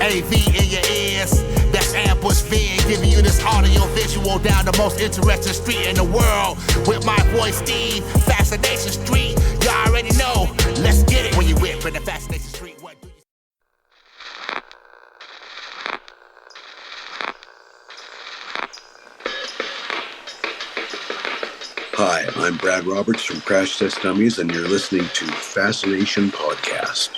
AV in your ears. That's Ambush Vid, giving you this audio visual down the most interesting street in the world. With my boy Steve, Fascination Street. You already know. Let's get it. When you whip in the Fascination Street, what do you... Hi, I'm Brad Roberts from Crash Test Dummies, and you're listening to Fascination Podcast.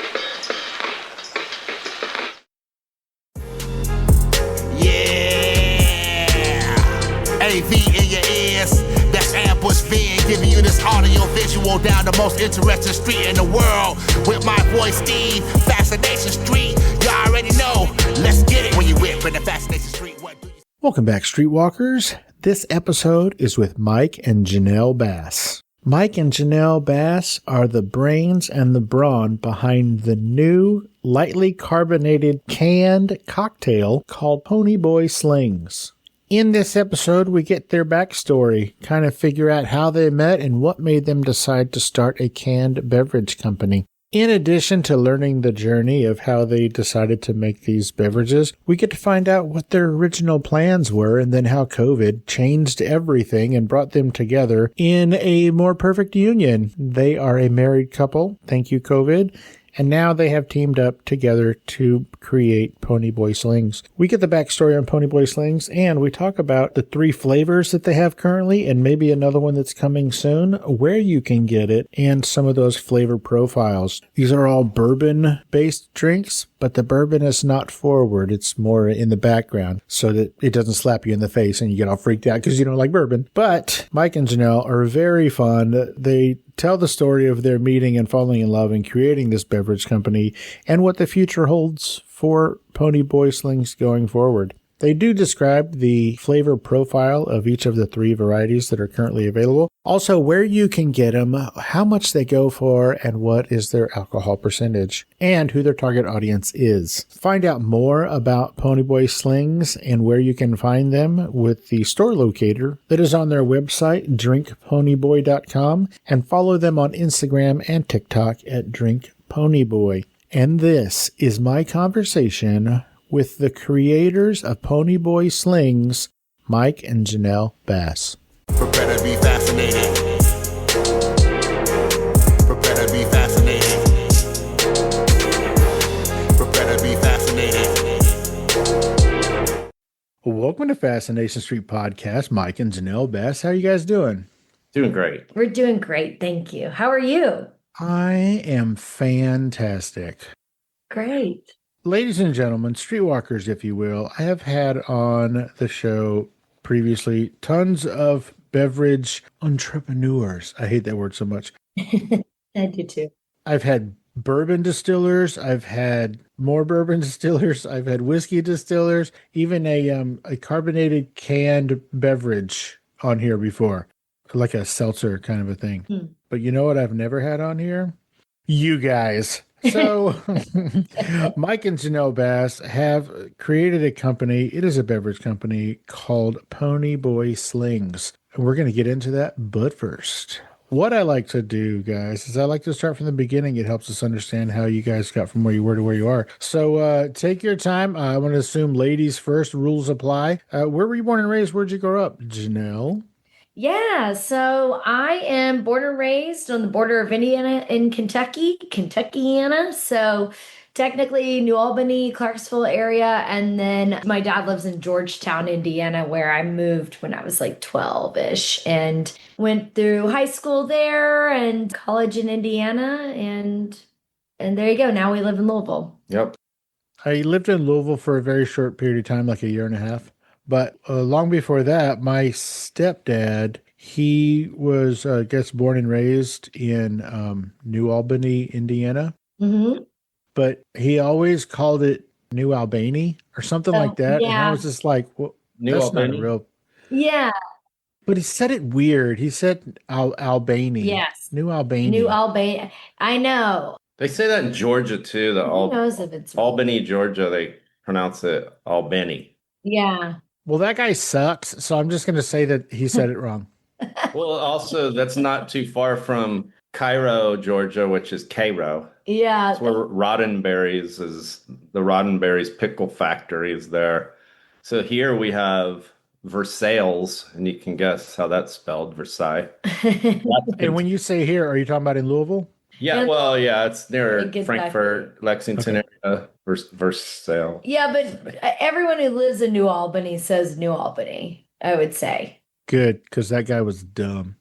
AV in your ears. That's Ambush Vid, giving you this audio visual down the most interesting street in the world. With my boy Steve, Fascination Street. You already know. Let's get it. When you whip in the Fascination Street, what do you... Welcome back, Streetwalkers. This episode is with Mike and Janell Bass. Mike and Janell Bass are the brains and the brawn behind the new, lightly carbonated canned cocktail called Pony Boy Slings. In this episode, we get their backstory, kind of figure out how they met and what made them decide to start a canned beverage company. In addition to learning the journey of how they decided to make these beverages, we get to find out what their original plans were and then how COVID changed everything and brought them together in a more perfect union. They are a married couple. Thank you, COVID. And now they have teamed up together to create Pony Boy Slings. We get the backstory on Pony Boy Slings, and we talk about the 3 flavors that they have currently, and maybe another one that's coming soon, where you can get it, and some of those flavor profiles. These are all bourbon-based drinks, but the bourbon is not forward. It's more in the background so that it doesn't slap you in the face and you get all freaked out because you don't like bourbon. But Mike and Janell are very fun. They tell the story of their meeting and falling in love and creating this beverage company and what the future holds for Pony Boy Slings going forward. They do describe the flavor profile of each of the 3 varieties that are currently available. Also, where you can get them, how much they go for, and what is their alcohol percentage, and who their target audience is. Find out more about Pony Boy Slings and where you can find them with the store locator that is on their website, drinkponyboy.com, and follow them on Instagram and TikTok at drinkponyboy. And this is my conversation with the creators of Pony Boy Slings, Mike and Janell Bass. Prepare to be fascinated. Prepare to be fascinated. Prepare to be fascinated. Welcome to Fascination Street Podcast, Mike and Janell Bass. How are you guys doing? Doing great. We're doing great. Thank you. How are you? I am fantastic. Great. Ladies and gentlemen, streetwalkers, if you will, I have had on the show previously tons of beverage entrepreneurs. I hate that word so much. I do too. I've had bourbon distillers. I've had more bourbon distillers. I've had whiskey distillers, even a carbonated canned beverage on here before, like a seltzer kind of a thing. But you know what I've never had on here? You guys. So Mike and Janell Bass have created a company. It is a beverage company called Pony Boy Slings. And we're going to get into that. But first, what I like to do, guys, is I like to start from the beginning. It helps us understand how you guys got from where you were to where you are. So take your time. I want to assume ladies first, rules apply. Where were you born and raised? Where'd you grow up, Janell? Yeah, so I am born and raised on the border of Indiana and Kentuckiana. So technically New Albany, Clarksville area. And then my dad lives in Georgetown, Indiana, where I moved when I was like 12-ish and went through high school there and college in Indiana. And there you go. Now we live in Louisville. Yep. I lived in Louisville for a very short period of time, like a year and a half. But long before that, my stepdad, he was, I guess, born and raised in New Albany, Indiana. Mm-hmm. But he always called it New Albany or something like that. Yeah. And I was just like, well, New that's Albany? not real. Yeah. But he said it weird. He said Albany. Yes. New Albany. New Albany. I know. They say that in Georgia too. Who knows if it's Albany, Georgia, they pronounce it Albany. Yeah. Well, that guy sucks. So I'm just going to say that he said it wrong. Well, also, that's not too far from Cairo, Georgia, which is Cairo. Yeah. That's where Roddenberry's is. The Roddenberry's pickle factory is there. So here we have Versailles, and you can guess how that's spelled, Versailles. And when you say here, are you talking about in Louisville? Yeah, well, yeah, it's near Exactly. Frankfurt, Lexington area, Versailles. Yeah, but everyone who lives in New Albany says New Albany, I would say. Good, because that guy was dumb.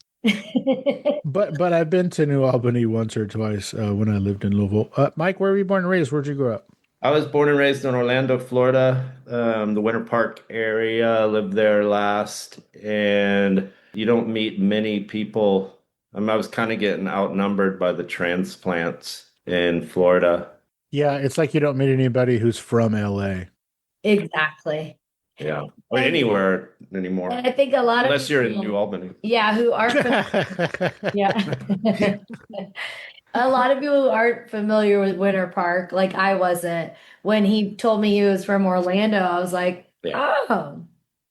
But I've been to New Albany once or twice when I lived in Louisville. Mike, where were you born and raised? Where'd you grow up? I was born and raised in Orlando, Florida, the Winter Park area. Lived there last, and you don't meet many people. I was kind of getting outnumbered by the transplants in Florida. Yeah, it's like you don't meet anybody who's from LA. Exactly. Yeah, or anywhere anymore, And I think a lot unless of you're in people, New Albany. yeah, who are yeah. A lot of people who aren't familiar with Winter Park, like I wasn't. When he told me he was from Orlando, I was like, Yeah. oh,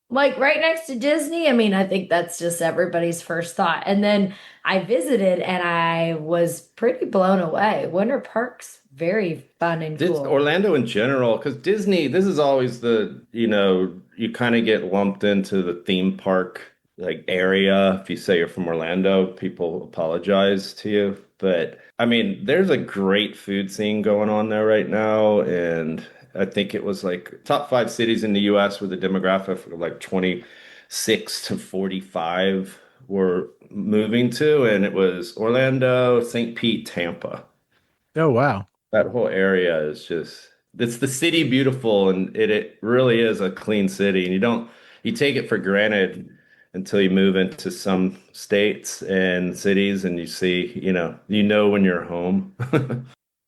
like right next to Disney. I mean, I think that's just everybody's first thought. And then I visited and I was pretty blown away. Winter Park's very fun and cool. Orlando in general, because Disney, this is always you kind of get lumped into the theme park like area. If you say you're from Orlando, people apologize to you. But I mean, there's a great food scene going on there right now. And I think it was like top 5 cities in the US with a demographic of like 26 to 45 were moving to. And it was Orlando, St. Pete, Tampa. Oh, wow. That whole area is just, it's the city beautiful, and it really is a clean city. And you take it for granted until you move into some states and cities and you see, you know when you're home.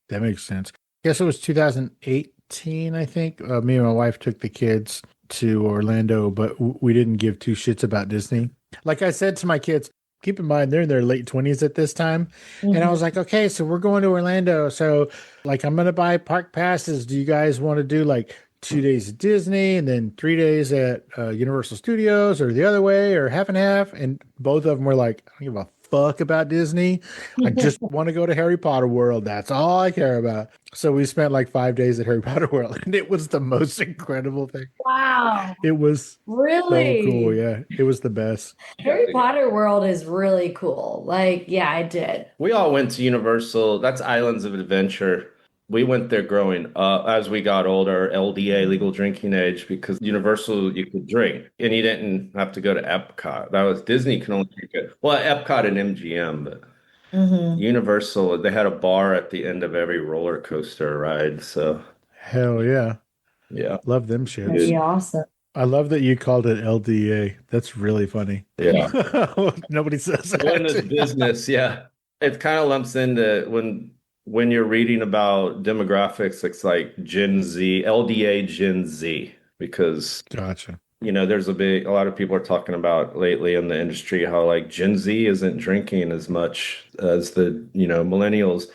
That makes sense. I guess it was 2018, I think. Me and my wife took the kids to Orlando, but we didn't give two shits about Disney. Like I said to my kids, keep in mind, they're in their late 20s at this time. Mm-hmm. And I was like, okay, so we're going to Orlando. So like, I'm going to buy park passes. Do you guys want to do like 2 days at Disney and then 3 days at Universal Studios, or the other way, or half and half? And both of them were like, I don't give a fuck about Disney. I just want to go to Harry Potter World. That's all I care about. So we spent like 5 days at Harry Potter World, and it was the most incredible thing. Wow. It was really so cool. Yeah, it was the best. Harry Potter World is really cool. Like, yeah, I did. We all went to Universal. That's Islands of Adventure. We went there growing up. As we got older, LDA, legal drinking age, because Universal, you could drink and you didn't have to go to Epcot. That was Disney can only drink it. Well, Epcot and MGM, but Universal, they had a bar at the end of every roller coaster ride. So hell yeah. Yeah. Love them shit. That'd be awesome. I love that you called it LDA. That's really funny. Yeah. Nobody says that. When it's business, yeah. It kind of lumps into when you're reading about demographics, it's like Gen Z, LDA Gen Z, because gotcha. There's a lot of people are talking about lately in the industry how like Gen Z isn't drinking as much as the, millennials.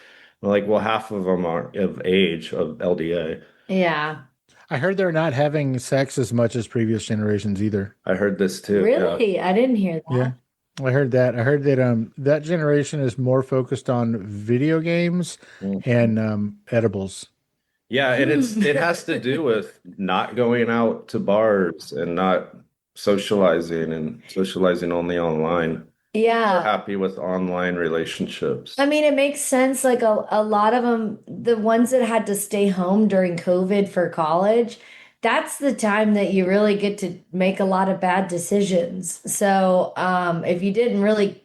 Like, well, half of them are of age of LDA. Yeah. I heard they're not having sex as much as previous generations either. I heard this too. Really? Yeah. I didn't hear that. Yeah. I heard that. I heard that that generation is more focused on video games and edibles. Yeah, and it has to do with not going out to bars and not socializing and socializing only online. Yeah. We're happy with online relationships. I mean, it makes sense. Like a lot of them, the ones that had to stay home during COVID for college, that's the time that you really get to make a lot of bad decisions. So if you didn't really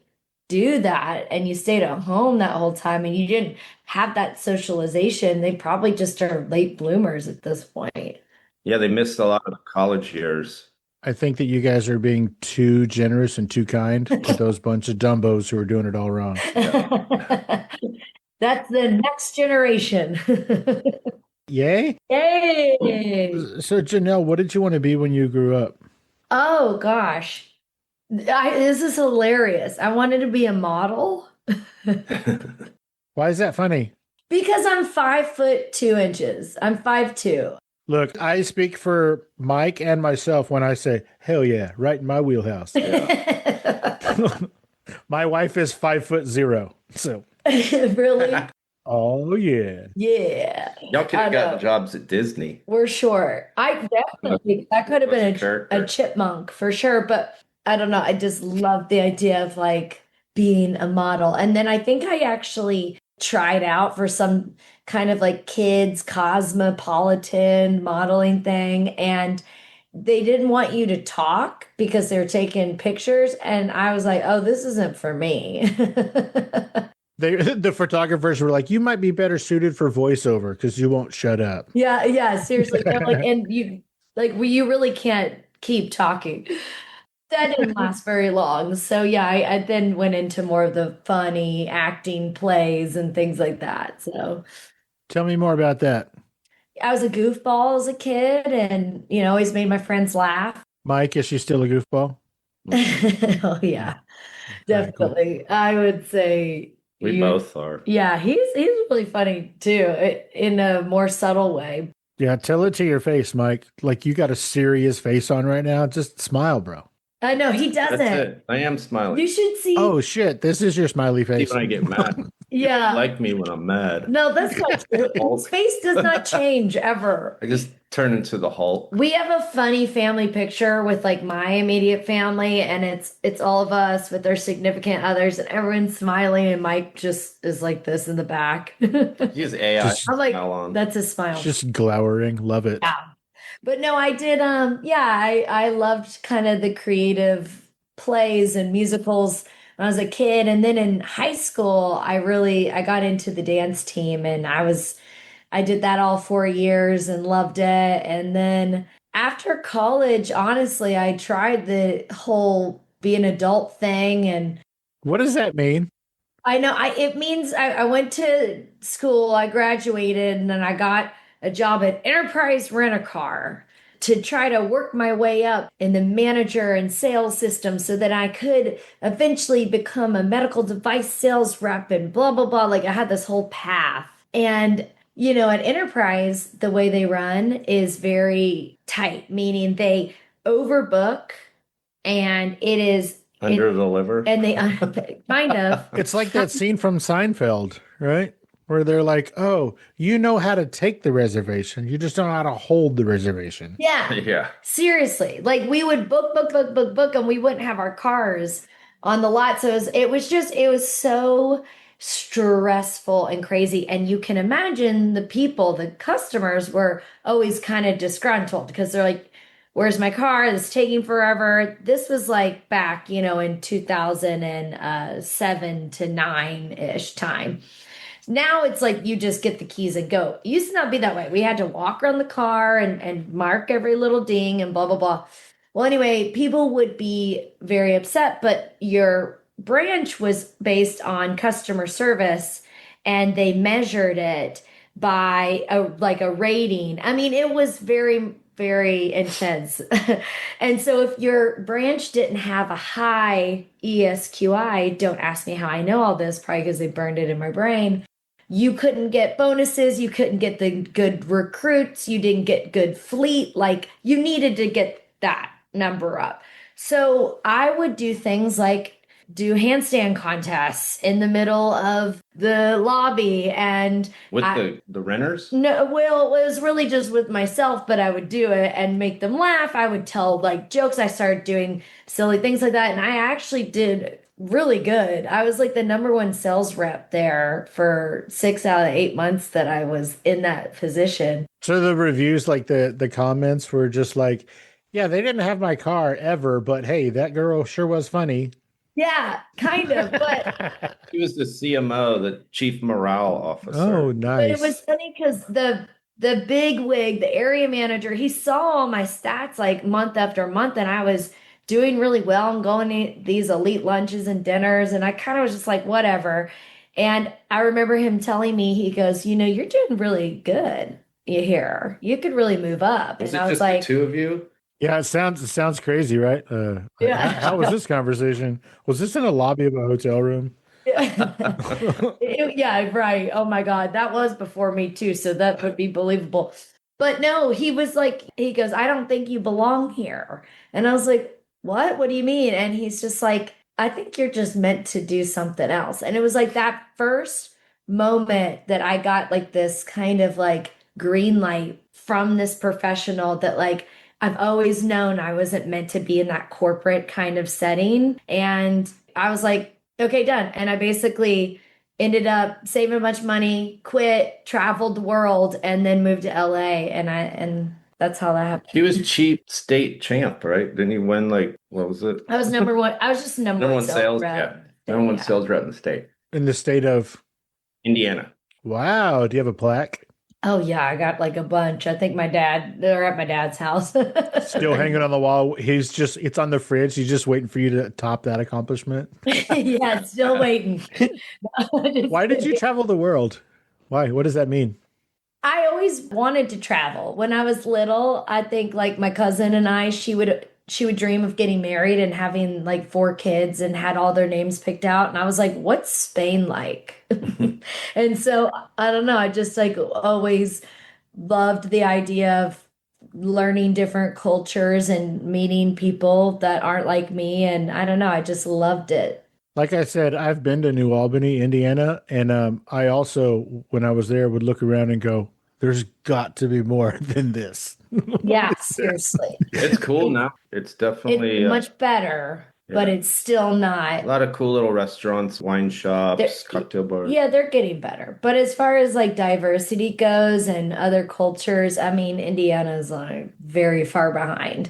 do that and you stayed at home that whole time and you didn't have that socialization, they probably just are late bloomers at this point. Yeah, they missed a lot of college years. I think that you guys are being too generous and too kind to those bunch of dumbos who are doing it all wrong. Yeah. That's the next generation. Yay? Yay! So, Janelle, what did you want to be when you grew up? Oh, gosh. This is hilarious. I wanted to be a model. Why is that funny? Because I'm 5'2". I'm 5'2". Look, I speak for Mike and myself when I say, hell yeah, right in my wheelhouse. Yeah. My wife is 5'0". So, Really? oh yeah. Yeah. Y'all could I have gotten know. jobs at Disney. We're short. I definitely, that could have Was a been a character. chipmunk for sure. But I don't know. I just love the idea of like being a model. And then I think I actually tried out for some kind of like kids cosmopolitan modeling thing. And they didn't want you to talk because they're taking pictures. And I was like, oh, this isn't for me. The photographers were like, you might be better suited for voiceover because you won't shut up. Yeah, yeah, seriously. They're like, and you like you really can't keep talking. That didn't last very long. So yeah, I then went into more of the funny acting plays and things like that. So Tell me more about that. I was a goofball as a kid and always made my friends laugh. Mike, is she still a goofball? Oh yeah, All right, cool. definitely. I would say We both are. yeah, he's really funny too, in a more subtle way. Yeah, tell it to your face, Mike. Like you got a serious face on right now. Just smile, bro. I know he doesn't. That's it. I am smiling. You should see. Oh shit, this is your smiley See face. when I get mad. Yeah. You like me when I'm mad. No, that's not true. His face does not change ever. I just turn into the Hulk. We have a funny family picture with like my immediate family, and it's all of us with their significant others, and everyone's smiling, and Mike just is like this in the back. Use AI. Just- I'm like, smile on. that's his smile. Just glowering. Love it. Yeah. But no, I did I loved kind of the creative plays and musicals when I was a kid. And then in high school, I got into the dance team, and I did that all 4 years and loved it. And then after college, honestly, I tried the whole be an adult thing. And What does that mean? I know it means I went to school, I graduated, and then I got a job at Enterprise Rent-A-Car to try to work my way up in the manager and sales system so that I could eventually become a medical device sales rep and blah, blah, blah. Like I had this whole path. And, at Enterprise, the way they run is very tight, meaning they overbook and it is Under the liver. and they kind of. It's like that scene from Seinfeld, right? Where they're like, oh, you know how to take the reservation. You just don't know how to hold the reservation. Yeah. Yeah. Seriously. Like we would book, and we wouldn't have our cars on the lot. So it was so stressful and crazy. And you can imagine the customers were always kind of disgruntled because they're like, where's my car? This is taking forever. This was like back, in 2007 to 9-ish time. Now it's like you just get the keys and go. It used to not be that way. We had to walk around the car and mark every little ding and blah, blah, blah. Well, anyway, people would be very upset, but your branch was based on customer service and they measured it by a rating. I mean, it was very, very intense. And so if your branch didn't have a high ESQI, don't ask me how I know all this, probably because they burned it in my brain. You couldn't get bonuses. You couldn't get the good recruits. You didn't get good fleet. Like you needed to get that number up. So I would do things like do handstand contests in the middle of the lobby and With the renters? no, well, it was really just with myself, but I would do it and make them laugh. I would tell like jokes. I started doing silly things like that. And I actually did really good. I was like the #1 sales rep there for 6 out of 8 months that I was in that position. So the reviews, like the comments were just like, yeah, they didn't have my car ever, but hey, that girl sure was funny. Yeah, kind of. But He was the CMO, the chief morale officer. Oh, nice. But it was funny because the big wig, the area manager, he saw all my stats like month after month, and I was doing really well and going to these elite lunches and dinners, and I kind of was just like, whatever. And I remember him telling me, he goes, you're doing really good here. You could really move up. Was And it I was just like, the two of you? Yeah, it sounds crazy, right? Yeah. How was this conversation? Was this in a lobby of a hotel room? yeah, right. Oh my God. That was before me too. So that would be believable. But no, he was like, he goes, I don't think you belong here. And I was like, what? What do you mean? And he's just like, I think you're just meant to do something else. And it was like that first moment that I got like this kind of like green light from this professional that like I've always known I wasn't meant to be in that corporate kind of setting. And I was like, okay, done. And I basically ended up saving a bunch of money, quit, traveled the world, and then moved to LA. And that's how that happened. He was cheap state champ, right? Didn't he win like what was it? I was number one. I was just number one sales rep. Yeah. Number one sales rep in the state. In the state of Indiana. Wow. Do you have a plaque? Oh yeah, I got like a bunch. I think they're at my dad's house. Still hanging on the wall. It's on the fridge. He's just waiting for you to top that accomplishment. Yeah, still waiting. Why did you travel the world? Why? What does that mean? I always wanted to travel. When I was little, I think like my cousin and I, she would dream of getting married and having like 4 kids and had all their names picked out. And I was like, what's Spain like? And so I don't know. I just like always loved the idea of learning different cultures and meeting people that aren't like me. And I don't know. I just loved it. Like I said, I've been to New Albany, Indiana. And I also, when I was there, would look around and go, there's got to be more than this. Yeah, seriously. It's cool now. It's definitely It's much better, but it's still not. A lot of cool little restaurants, wine shops, cocktail bars. Yeah, they're getting better. But as far as like diversity goes and other cultures, I mean, Indiana's like very far behind.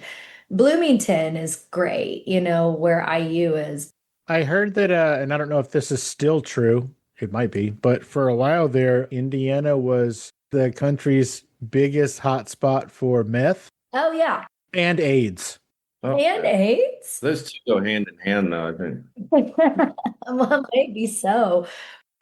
Bloomington is great, where IU is. I heard that, and I don't know if this is still true. It might be. But for a while there, Indiana was the country's biggest hotspot for meth. Oh, yeah. And AIDS. Oh, and AIDS? Those two go hand in hand, though, I think. Well, maybe so.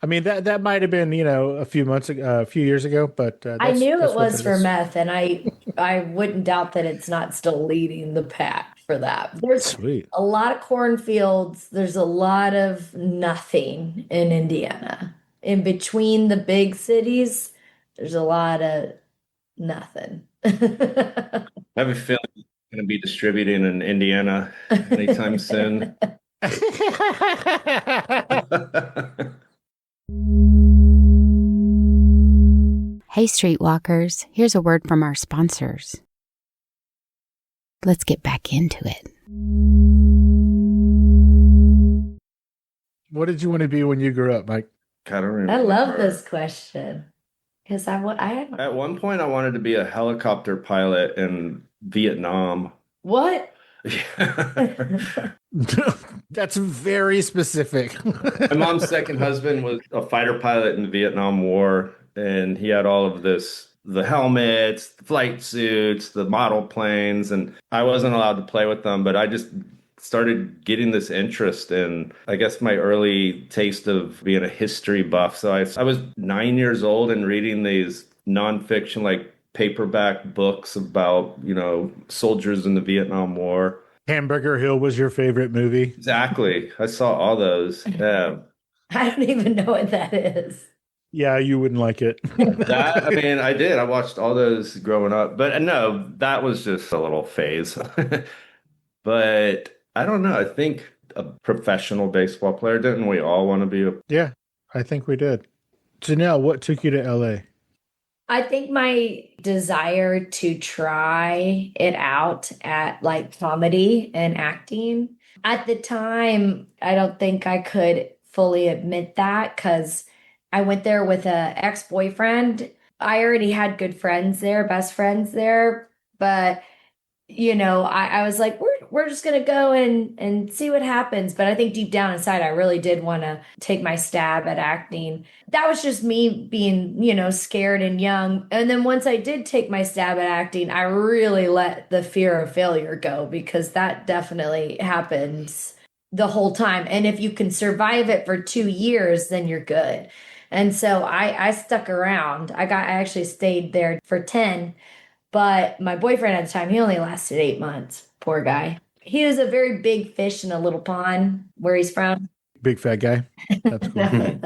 I mean, that might have been, a few years ago, but I knew it was for meth, and I wouldn't doubt that it's not still leading the pack for that. There's Sweet. A lot of cornfields. There's a lot of nothing in Indiana. In between the big cities, there's a lot of nothing. I have a feeling it's going to be distributing in Indiana anytime soon. Hey, Streetwalkers, here's a word from our sponsors. Let's get back into it. What did you want to be when you grew up, Mike? I don't remember. I love this question because I had At one point, I wanted to be a helicopter pilot in Vietnam. what? That's very specific. My mom's second husband was a fighter pilot in the Vietnam War, and he had all of the helmets, the flight suits, the model planes, and I wasn't allowed to play with them, but I just started getting this interest in, I guess, my early taste of being a history buff. So I was 9 years old and reading these nonfiction, like paperback books about, soldiers in the Vietnam War. Hamburger Hill was your favorite movie? Exactly. I saw all those. Yeah. I don't even know what that is. Yeah, you wouldn't like it. I did. I watched all those growing up. But no, that was just a little phase. But I don't know. I think a professional baseball player, didn't we all want to be a... Yeah, I think we did. Janelle, what took you to LA? I think my desire to try it out at like comedy and acting. At the time, I don't think I could fully admit that because I went there with an ex-boyfriend. I already had good friends there, best friends there, but I was like, we're just gonna go and see what happens. But I think deep down inside, I really did want to take my stab at acting. That was just me being, scared and young. And then once I did take my stab at acting, I really let the fear of failure go because that definitely happens the whole time. And if you can survive it for 2 years, then you're good. And so I stuck around. I actually stayed there for 10. But my boyfriend at the time, he only lasted 8 months. Poor guy. He was a very big fish in a little pond where he's from. Big fat guy? That's cool.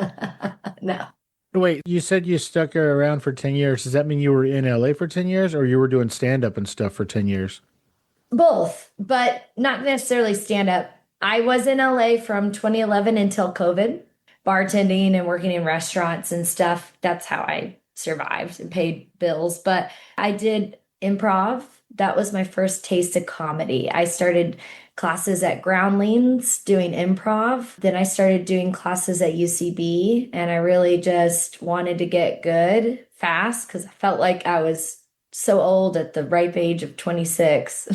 No. Wait, you said you stuck around for 10 years. Does that mean you were in LA for 10 years or you were doing stand-up and stuff for 10 years? Both, but not necessarily stand-up. I was in LA from 2011 until COVID, bartending and working in restaurants and stuff. That's how I survived and paid bills. But I did improv. That was my first taste of comedy. I started classes at Groundlings doing improv. Then I started doing classes at UCB, and I really just wanted to get good fast because I felt like I was so old at the ripe age of 26.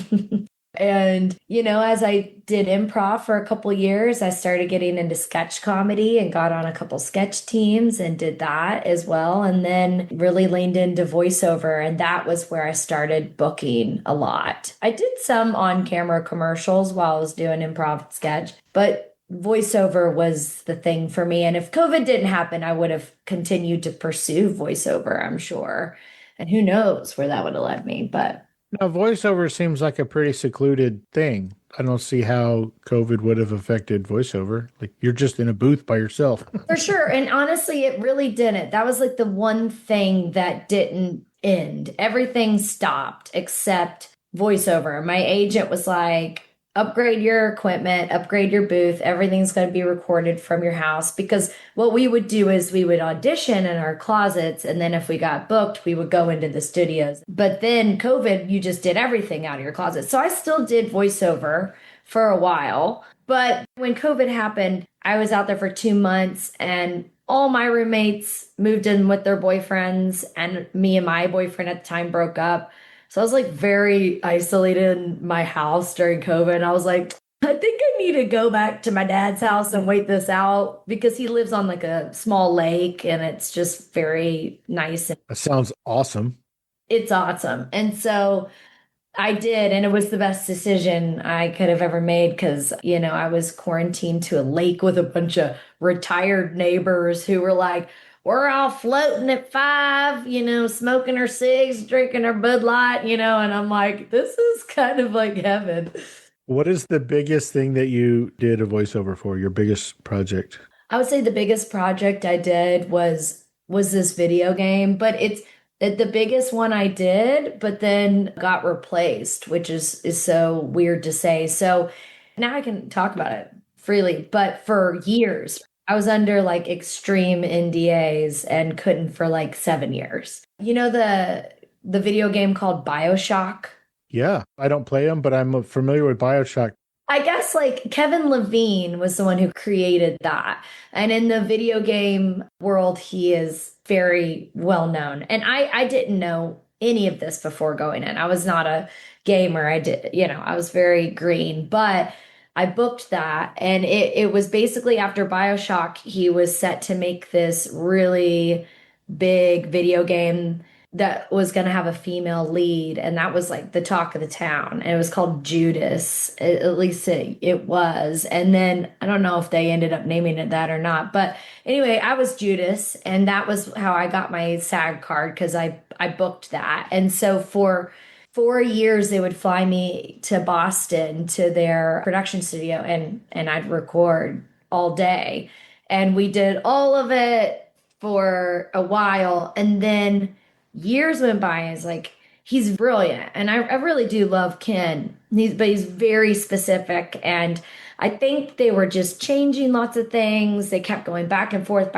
And, as I did improv for a couple years, I started getting into sketch comedy and got on a couple sketch teams and did that as well. And then really leaned into voiceover. And that was where I started booking a lot. I did some on camera commercials while I was doing improv and sketch, but voiceover was the thing for me. And if COVID didn't happen, I would have continued to pursue voiceover, I'm sure. And who knows where that would have led me, but. Now, voiceover seems like a pretty secluded thing. I don't see how COVID would have affected voiceover. Like, you're just in a booth by yourself. For sure. And honestly, it really didn't. That was like the one thing that didn't end. Everything stopped except voiceover. My agent was like, upgrade your equipment, upgrade your booth. Everything's going to be recorded from your house. Because what we would do is we would audition in our closets. And then if we got booked, we would go into the studios. But then COVID, you just did everything out of your closet. So I still did voiceover for a while. But when COVID happened, I was out there for 2 months and all my roommates moved in with their boyfriends, and me and my boyfriend at the time broke up. So I was like very isolated in my house during COVID. And I was like, I think I need to go back to my dad's house and wait this out because he lives on like a small lake and it's just very nice. That sounds awesome. It's awesome. And so I did, and it was the best decision I could have ever made because, I was quarantined to a lake with a bunch of retired neighbors who were like, we're all floating at 5, smoking our cigs, drinking our Bud Light, and I'm like, this is kind of like heaven. What is the biggest thing that you did a voiceover for, your biggest project? I would say the biggest project I did was this video game, but it's the biggest one I did, but then got replaced, which is so weird to say. So now I can talk about it freely, but for years, I was under like extreme NDAs and couldn't for like 7 years. The video game called BioShock? Yeah, I don't play them, but I'm familiar with BioShock. I guess like Kevin Levine was the one who created that. And in the video game world, he is very well known. And I didn't know any of this before going in. I was not a gamer. I was very green, but I booked that, and it was basically after BioShock, he was set to make this really big video game that was going to have a female lead, and that was like the talk of the town. And it was called Judas, at least it was. And then I don't know if they ended up naming it that or not, but anyway, I was Judas, and that was how I got my SAG card because I booked that. And so for 4 years, they would fly me to Boston to their production studio and I'd record all day. And we did all of it for a while. And then years went by and it's like, he's brilliant. And I really do love Ken, but he's very specific. And I think they were just changing lots of things. They kept going back and forth,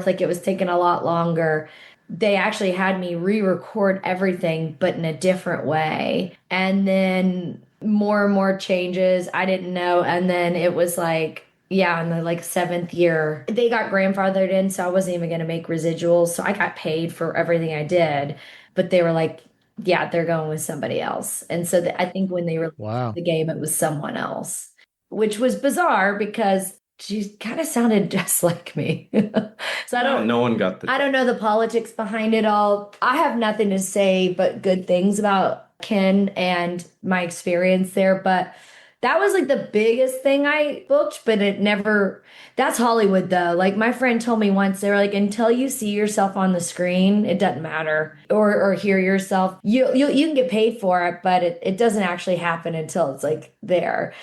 like it was taking a lot longer. They actually had me re-record everything, but in a different way. And then more and more changes. I didn't know. And then it was like, in the like 7th year, they got grandfathered in. So I wasn't even going to make residuals. So I got paid for everything I did. But they were like, yeah, they're going with somebody else. And so I think when they released the game, it was someone else, which was bizarre because she kind of sounded just like me. So no one got I don't know the politics behind it all. I have nothing to say but good things about Ken and my experience there. But that was like the biggest thing I booked, but that's Hollywood though. Like my friend told me once, they were like, until you see yourself on the screen, it doesn't matter. Or hear yourself. You can get paid for it, but it doesn't actually happen until it's like there.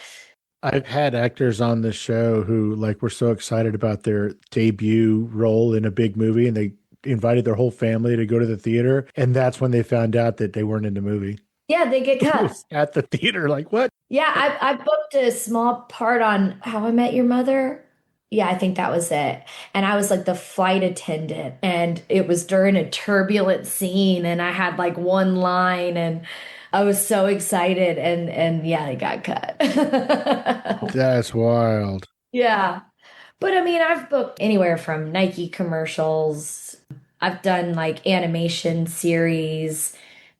I've had actors on the show who were so excited about their debut role in a big movie and they invited their whole family to go to the theater. And that's when they found out that they weren't in the movie. Yeah, they get cut. At the theater, like, what? Yeah, I booked a small part on How I Met Your Mother. Yeah, I think that was it. And I was like the flight attendant, and it was during a turbulent scene, and I had like one line, and I was so excited, and yeah, it got cut. That's wild. Yeah. But I mean, I've booked anywhere from Nike commercials. I've done like animation series.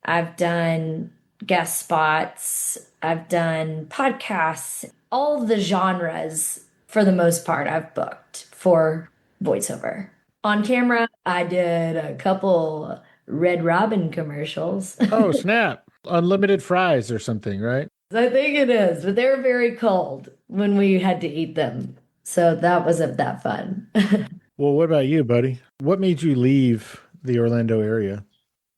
I've done guest spots. I've done podcasts. All the genres, for the most part, I've booked for voiceover. On camera, I did a couple Red Robin commercials. Oh, snap. Unlimited fries or something, right? I think it is, but they were very cold when we had to eat them. So that wasn't that fun. Well, what about you, buddy? What made you leave the Orlando area?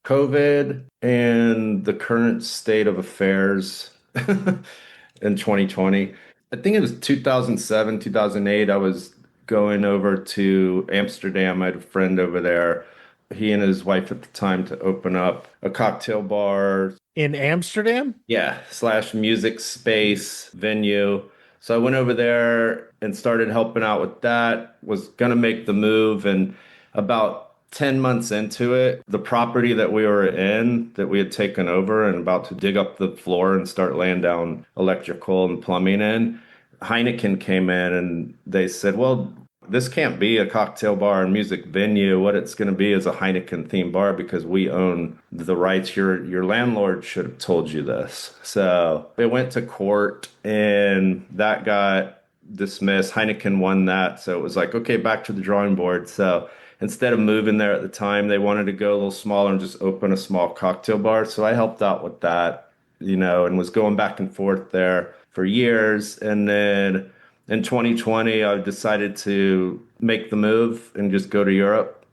COVID and the current state of affairs in 2020. I think it was 2007, 2008. I was going over to Amsterdam. I had a friend over there. He and his wife at the time to open up a cocktail bar. In Amsterdam? Yeah, slash music space venue. So I went over there and started helping out with that, was going to make the move. And about 10 months into it, the property that we were in, that we had taken over and about to dig up the floor and start laying down electrical and plumbing in, Heineken came in and they said, well, this can't be a cocktail bar and music venue. What it's going to be is a Heineken themed bar because we own the rights. Your landlord should have told you this. So it went to court and that got dismissed. Heineken won that. So it was like, okay, back to the drawing board. So instead of moving there at the time, they wanted to go a little smaller and just open a small cocktail bar. So I helped out with that, and was going back and forth there for years. And then in 2020, I decided to make the move and just go to Europe.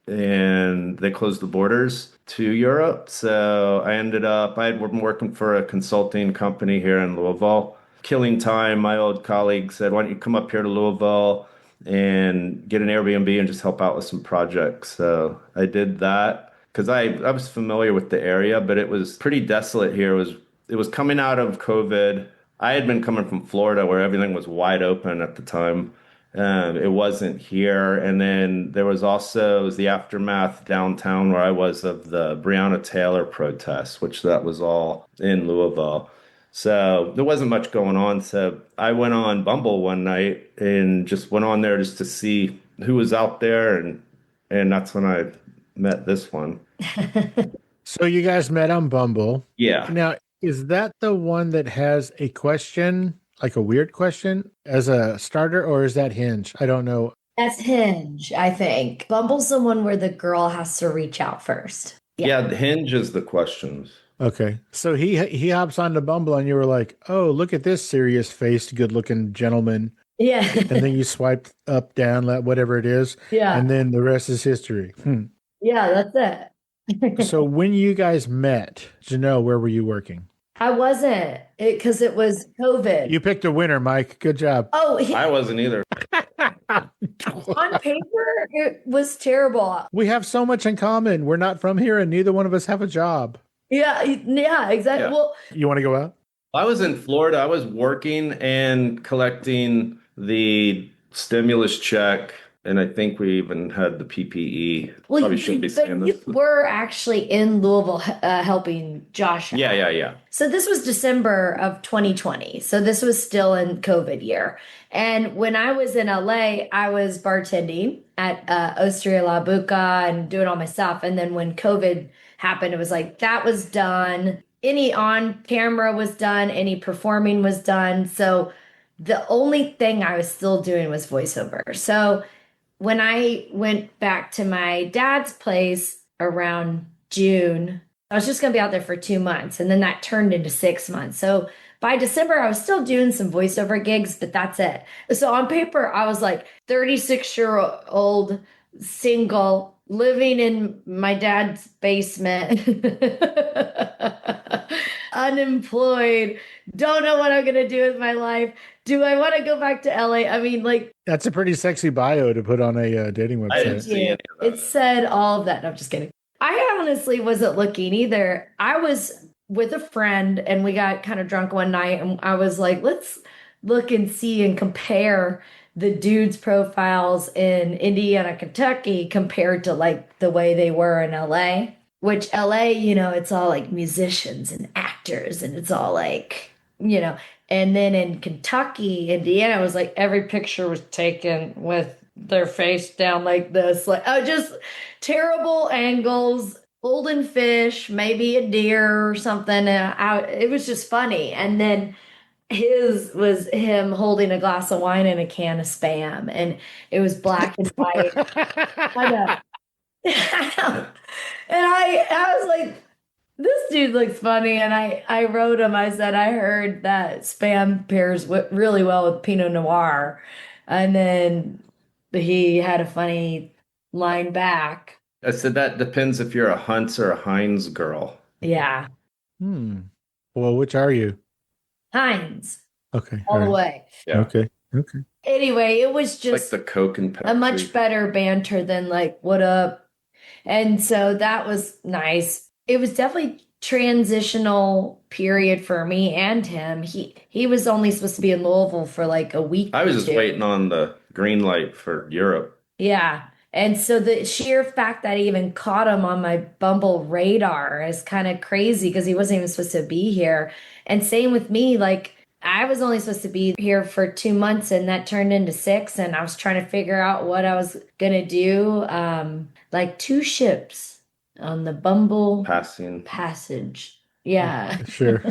And they closed the borders to Europe. So I had been working for a consulting company here in Louisville. Killing time, my old colleague said, why don't you come up here to Louisville and get an Airbnb and just help out with some projects. So I did that because I was familiar with the area, but it was pretty desolate here. It was coming out of COVID. I had been coming from Florida where everything was wide open at the time. It wasn't here. And then there was also the aftermath downtown where I was of the Breonna Taylor protests, which that was all in Louisville. So there wasn't much going on. So I went on Bumble one night and just went on there just to see who was out there. And that's when I met this one. So you guys met on Bumble. Yeah. Now, is that the one that has a question, like a weird question as a starter, or is that Hinge? I don't know. That's Hinge, I think. Bumble's the one where the girl has to reach out first. Yeah, the Hinge is the questions. Okay. So he hops onto Bumble and you were like, oh, look at this serious-faced, good-looking gentleman. Yeah. And then you swiped up, down, whatever it is. Yeah. And then the rest is history. Yeah, that's it. So when you guys met, Janelle, where were you working? I wasn't, because it was COVID. You picked a winner, Mike. Good job. Oh, I wasn't either. on paper, it was terrible. We have so much in common. We're not from here and neither one of us have a job. Yeah, exactly. Yeah. Well, You want to go out? I was in Florida. I was working and collecting the stimulus check. And I think we even had the PPE. well, Probably shouldn't be saying but this. you were actually in Louisville helping Josh out. Yeah. So this was December of 2020. So this was still in COVID year. And when I was in LA, I was bartending at Osteria La Buca and doing all my stuff. And then when COVID happened, it was like that was done. Any on camera was done. Any performing was done. So the only thing I was still doing was voiceover. So when I went back to my dad's place around June, I was just going to be out there for 2 months. And then that turned into 6 months. So by December, I was still doing some voiceover gigs, but that's it. So on paper, I was like 36-year-old single living in my dad's basement, unemployed, don't know what I'm going to do with my life. Do I want to go back to LA? I mean, like, That's a pretty sexy bio to put on a dating I didn't website. see any of that. it said all of that. No, I'm just kidding. I honestly wasn't looking either. I was with a friend and we got kind of drunk one night and I was like, let's look and see and compare the dudes' profiles in Indiana, Kentucky compared to like the way they were in LA. Which LA, it's all like musicians and actors and it's all like, and then in Kentucky, Indiana was like every picture was taken with their face down like this, like just terrible angles, golden fish, maybe a deer or something. And it was just funny. And then his was him holding a glass of wine and a can of Spam, and it was black and white. I know. And I was like, this dude looks funny. And I wrote him, I said, I heard that Spam pairs really well with Pinot Noir. And then he had a funny line back. I said that depends if you're a Hunts or a Heinz girl. Yeah. Well, which are you? Heinz. Okay. All the way. Yeah. Okay. Anyway, it was just like the Coke and Pepsi. a much better banter than like, what up? And so that was nice. It was definitely transitional period for me and him. He was only supposed to be in Louisville for like a week. I was or just two. waiting on the green light for Europe. Yeah. And so the sheer fact that I even caught him on my Bumble radar is kind of crazy because he wasn't even supposed to be here. And same with me, like I was only supposed to be here for 2 months and that turned into 6. And I was trying to figure out what I was going to do. Like 2 ships on the Bumble passage. Yeah. Sure.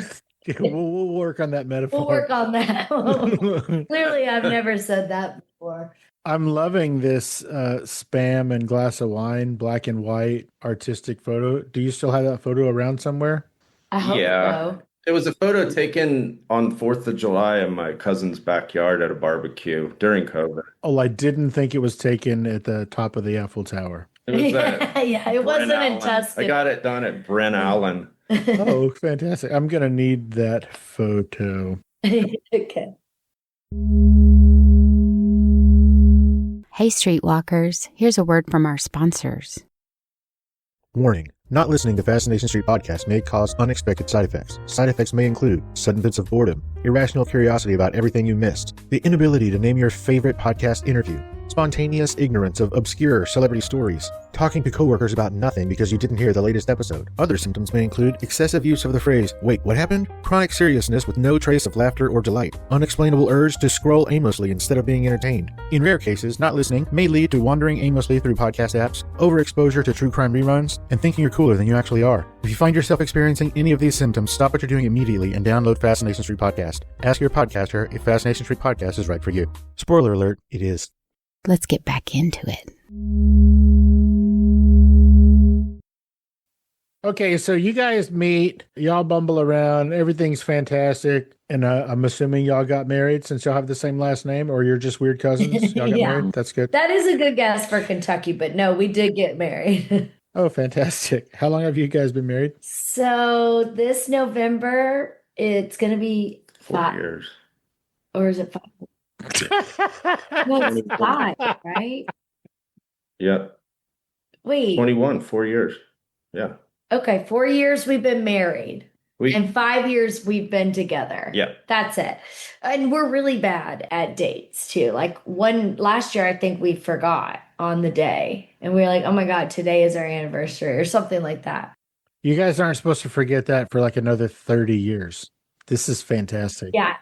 We'll work on that metaphor. We'll work on that. Clearly, I've never said that before. I'm loving this Spam and glass of wine, black and white artistic photo. Do you still have that photo around somewhere? I hope so. It was a photo taken on 4th of July in my cousin's backyard at a barbecue during COVID. Oh, I didn't think it was taken at the top of the Eiffel Tower. It was Yeah, it wasn't in Tuscany. I got it done at Brent Allen. Oh, fantastic. I'm going to need that photo. Okay. Hey, Streetwalkers, here's a word from our sponsors. Warning. Not listening to Fascination Street podcast may cause unexpected side effects. Side effects may include sudden fits of boredom, irrational curiosity about everything you missed, the inability to name your favorite podcast interview, spontaneous ignorance of obscure celebrity stories, talking to coworkers about nothing because you didn't hear the latest episode. Other symptoms may include excessive use of the phrase, wait, what happened? Chronic seriousness with no trace of laughter or delight, unexplainable urge to scroll aimlessly instead of being entertained. In rare cases, not listening may lead to wandering aimlessly through podcast apps, overexposure to true crime reruns, and thinking you're cooler than you actually are. If you find yourself experiencing any of these symptoms, stop what you're doing immediately and download Fascination Street Podcast. Ask your podcaster if Fascination Street Podcast is right for you. Spoiler alert, it is. Let's get back into it. Okay, so you guys meet, y'all bumble around, everything's fantastic, and I'm assuming y'all got married since y'all have the same last name, or you're just weird cousins? Y'all got Yeah. married? That's good. That is a good guess for Kentucky, but no, we did get married. Oh, fantastic. How long have you guys been married? So this November, it's going to be 4 5. years. Or is it 5? No, it's 5, right? Yep. Wait. 21, 4 years. Yeah. Okay, 4 years we've been married. We And 5 years we've been together. Yeah. That's it. And we're really bad at dates too. Like last year, I think we forgot on the day. And we were like, oh my God, today is our anniversary or something like that. You guys aren't supposed to forget that for like another 30 years. This is fantastic. Yeah.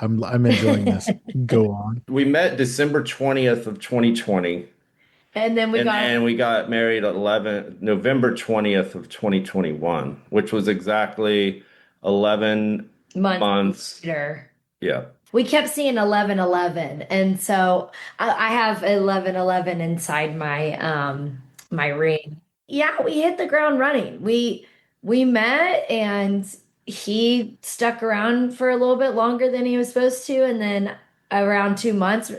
I'm enjoying this. Go on. We met December 20th of 2020. And then we got married November 20th of 2021, which was exactly 11 months later. Yeah. We kept seeing 11/11, and so I have 11/11 inside my my ring. Yeah, we hit the ground running. We met, and he stuck around for a little bit longer than he was supposed to, and then around 2 months,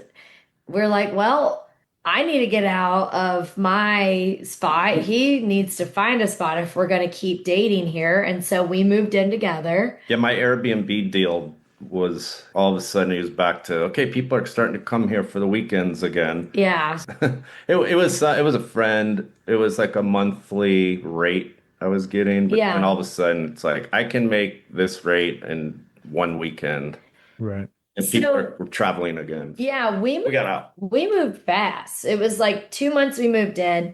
we're like, well, I need to get out of my spot. He needs to find a spot if we're going to keep dating here. And so we moved in together. Yeah, my Airbnb deal was all of a sudden he was back to, okay, people are starting to come here for the weekends again. Yeah. It was a friend. It was like a monthly rate I was getting. But Yeah. then all of a sudden, it's like, I can make this rate in one weekend. Right. And people were traveling again. Yeah, We got out. we moved fast. It was like 2 months we moved in.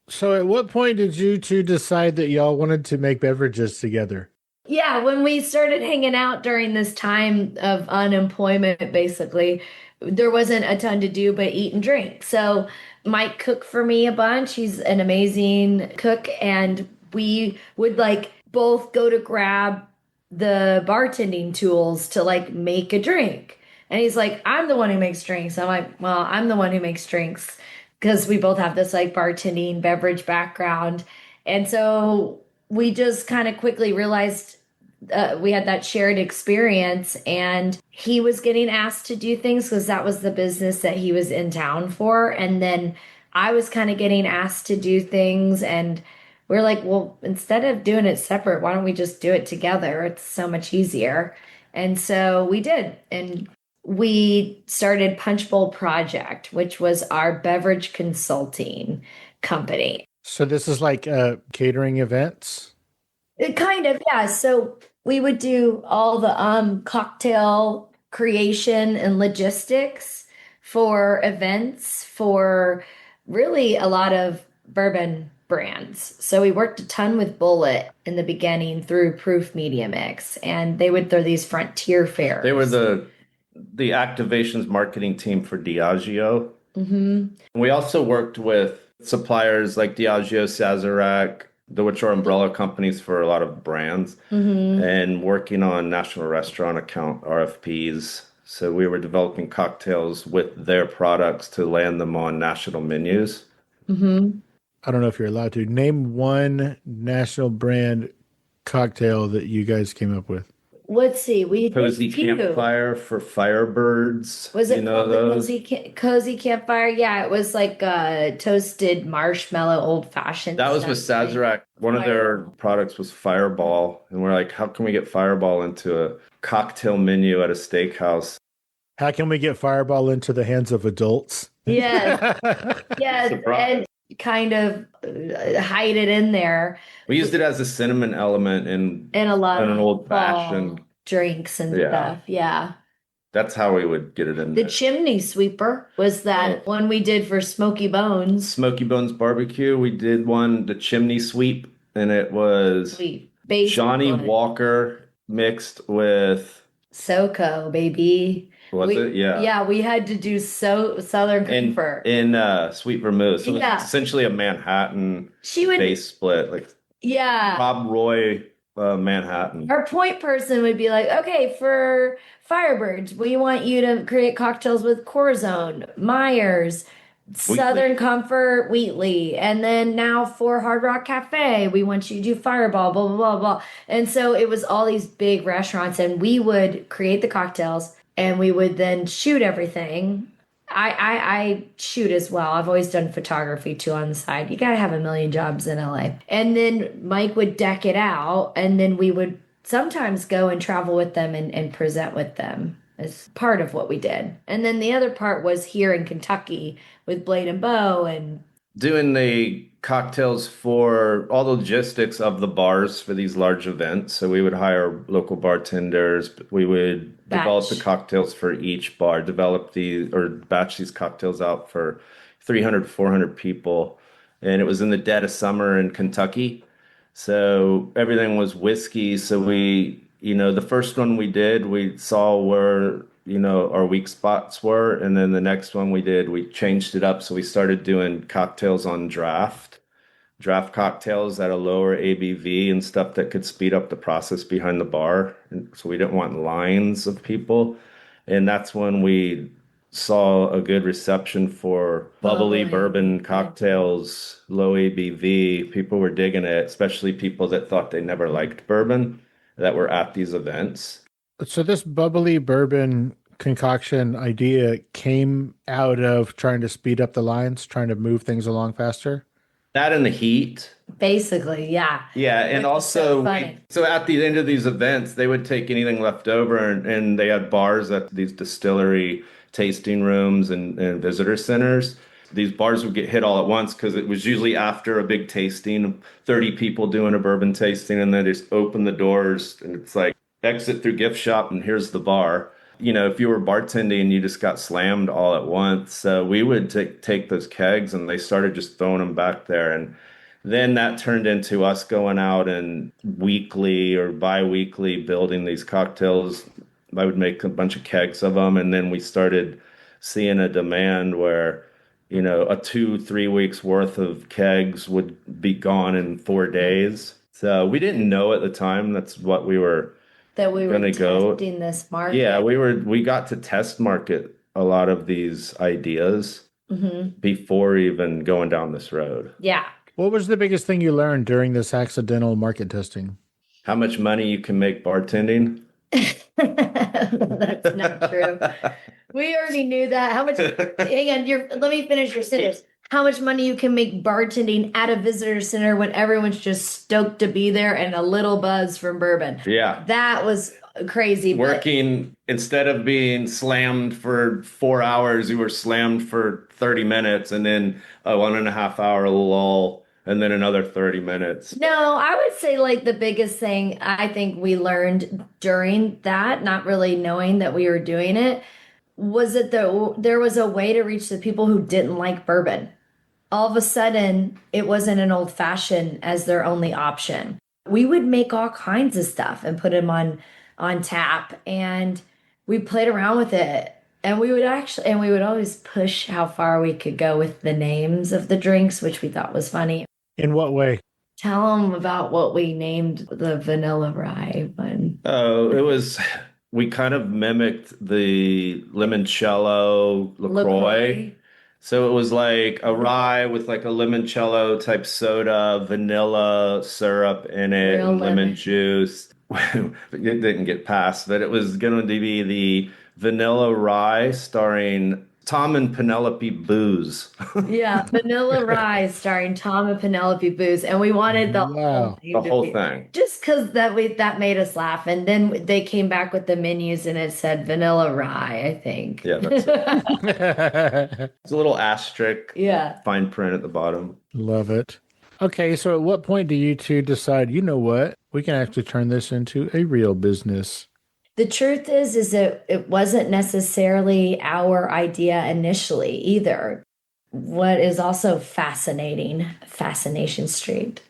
So at what point did you two decide that y'all wanted to make beverages together? Yeah, when we started hanging out during this time of unemployment, basically, there wasn't a ton to do but eat and drink. So Mike cooked for me a bunch. He's an amazing cook, and we would like both go to grab the bartending tools to like make a drink. And he's like, I'm the one who makes drinks. I'm like, well, I'm the one who makes drinks because we both have this like bartending beverage background. And so we just kind of quickly realized we had that shared experience, and he was getting asked to do things because that was the business that he was in town for. And then I was kind of getting asked to do things, and we're like, well, instead of doing it separate, why don't we just do it together? It's so much easier. And so we did. And we started Punch Bowl Project, which was our beverage consulting company. So this is like catering events? It kind of, yeah. So we would do all the cocktail creation and logistics for events for really a lot of bourbon brands. So we worked a ton with Bullet in the beginning through Proof Media Mix, and they would throw these frontier fairs. They were the activations marketing team for Diageo. Mm-hmm. We also worked with suppliers like Diageo, Sazerac, which are umbrella companies for a lot of brands, and working on national restaurant account RFPs. So we were developing cocktails with their products to land them on national menus. Mm-hmm. I don't know if you're allowed to. Name one national brand cocktail that you guys came up with. Let's see. We Cozy did few. Campfire for Firebirds. Was it you know called the those? Cozy Campfire? Yeah, it was like toasted marshmallow old fashioned. That was with Sazerac. One of their products was Fireball. And we're like, how can we get Fireball into a cocktail menu at a steakhouse? How can we get Fireball into the hands of adults? Yes. Yes. Surprise. And kind of hide it in there. We used it as a cinnamon element in And a lot an of old fashioned. drinks and Yeah. stuff. Yeah. That's how we would get it in The there. chimney sweeper was that one we did for Smoky Bones. Smoky Bones Barbecue. We did one, the chimney sweep, and it was Sweet. Based Johnny on Walker mixed with SoCo, baby. it? Yeah. Yeah, we had to do Southern Comfort. In sweet vermouth. So it Yeah. was essentially a Manhattan She would, base split, like yeah. Rob Roy Manhattan. Our point person would be like, okay, for Firebirds, we want you to create cocktails with Corazon, Myers, Southern Comfort, Wheatley. And then now for Hard Rock Cafe, we want you to do Fireball, blah, blah, blah, blah. And so it was all these big restaurants, and we would create the cocktails and we would then shoot everything. I shoot as well. I've always done photography too on the side. You got to have a million jobs in LA. And then Mike would deck it out, and then we would sometimes go and travel with them and present with them as part of what we did. And then the other part was here in Kentucky with Blade and Bow and Doing the cocktails for all the logistics of the bars for these large events. So we would hire local bartenders. We would develop the cocktails for each bar, batch these cocktails out for 300, 400 people. And it was in the dead of summer in Kentucky. So everything was whiskey. So the first one we did, we saw where, our weak spots were. And then the next one we did, we changed it up. So we started doing cocktails on draft cocktails at a lower ABV and stuff that could speed up the process behind the bar. And so we didn't want lines of people. And that's when we saw a good reception for bubbly bourbon cocktails, low ABV. People were digging it, especially people that thought they never liked bourbon that were at these events. So this bubbly bourbon concoction idea came out of trying to speed up the lines, trying to move things along faster? That and the heat. basically, yeah. Yeah, and Which is also, so funny. so at the end of these events, they would take anything left over, and they had bars at these distillery tasting rooms and visitor centers. these bars would get hit all at once because it was usually after a big tasting, 30 people doing a bourbon tasting, and then just open the doors and it's like exit through gift shop and here's the bar. You know, if you were bartending, you just got slammed all at once. So we would take those kegs and they started just throwing them back there. And then that turned into us going out and weekly or bi-weekly building these cocktails. I would make a bunch of kegs of them. And then we started seeing a demand where, you know, a 2-3 weeks worth of kegs would be gone in 4 days. So we didn't know at the time that's what we were that we were gonna go. testing this market. Yeah, we got to test market a lot of these ideas before even going down this road. Yeah. What was the biggest thing you learned during this accidental market testing? How much money you can make bartending? That's not true. We already knew that. How much? Hang on, let me finish your sentence. How much money you can make bartending at a visitor center when everyone's just stoked to be there and a little buzz from bourbon. Yeah. That was crazy. Working, instead of being slammed for 4 hours, you were slammed for 30 minutes and then a 1.5 hour lull and then another 30 minutes. No, I would say like the biggest thing I think we learned during that, not really knowing that we were doing it, was that there was a way to reach the people who didn't like bourbon. All of a sudden, it wasn't an old fashioned as their only option. We would make all kinds of stuff and put them on tap, and we played around with it. And we would always push how far we could go with the names of the drinks, which we thought was funny. In what way? Tell them about what we named the vanilla rye one. Oh, we kind of mimicked the limoncello LaCroix. So it was like a rye with like a limoncello type soda, vanilla syrup in it, Real and lemon lemon. juice. It didn't get passed, but it was going to be the vanilla rye starring Tom and Penelope Booze. Yeah, vanilla rye starring Tom and Penelope Booze, and we wanted the Wow. whole The whole thing. just because that made us laugh. And then they came back with the menus, and it said vanilla rye, I think. Yeah, that's it. It's a little asterisk, Yeah. fine print at the bottom. Love it. Okay, so at what point do you two decide, you know what, we can actually turn this into a real business? The truth is that it wasn't necessarily our idea initially either. What is also fascinating, Fascination Street.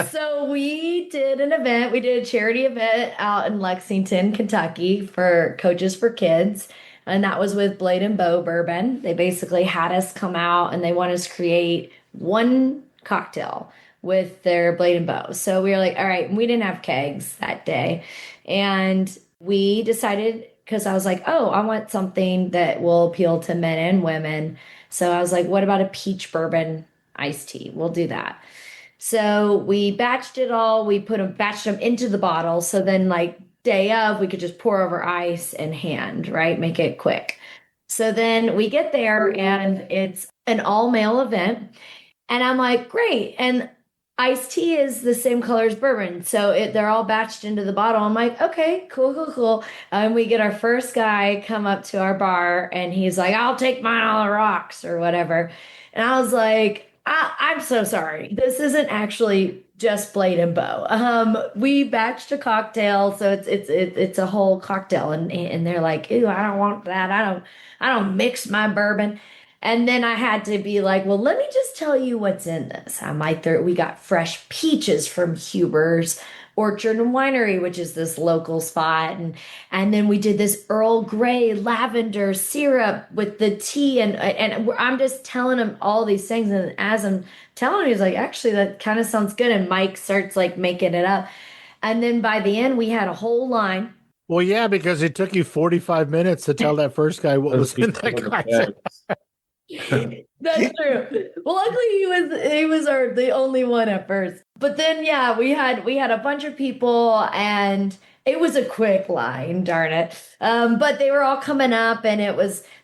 So we did an event. We did a charity event out in Lexington, Kentucky for Coaches for Kids. And that was with Blade and Bow Bourbon. They basically had us come out and they wanted us to create one cocktail with their Blade and Bow. So we were like, all right, we didn't have kegs that day. And we decided, because I was like, oh, I want something that will appeal to men and women. So I was like, what about a peach bourbon iced tea? We'll do that. So we batched it all. We batched them into the bottle. So then like day of, we could just pour over ice and hand, right? Make it quick. So then we get there and it's an all male event. And I'm like, great. And iced tea is the same color as bourbon. So they're all batched into the bottle. I'm like, okay, cool. And we get our first guy come up to our bar and he's like, I'll take mine on the rocks or whatever. And I was like, I'm so sorry. This isn't actually just Blade and Bow. We batched a cocktail, so it's a whole cocktail, and they're like, ew, I don't want that. I don't mix my bourbon. And then I had to be like, well, let me just tell you what's in this. I'm like, we got fresh peaches from Huber's Orchard and Winery, which is this local spot. And then we did this Earl Grey lavender syrup with the tea. And I'm just telling him all these things. And as I'm telling him, he's like, actually, that kind of sounds good. And Mike starts like making it up. And then by the end, we had a whole line. Well, yeah, because it took you 45 minutes to tell that first guy what was in that cocktail. That's true. Well, luckily he was the only one at first. But then yeah, we had a bunch of people and it was a quick line, darn it. But they were all coming up and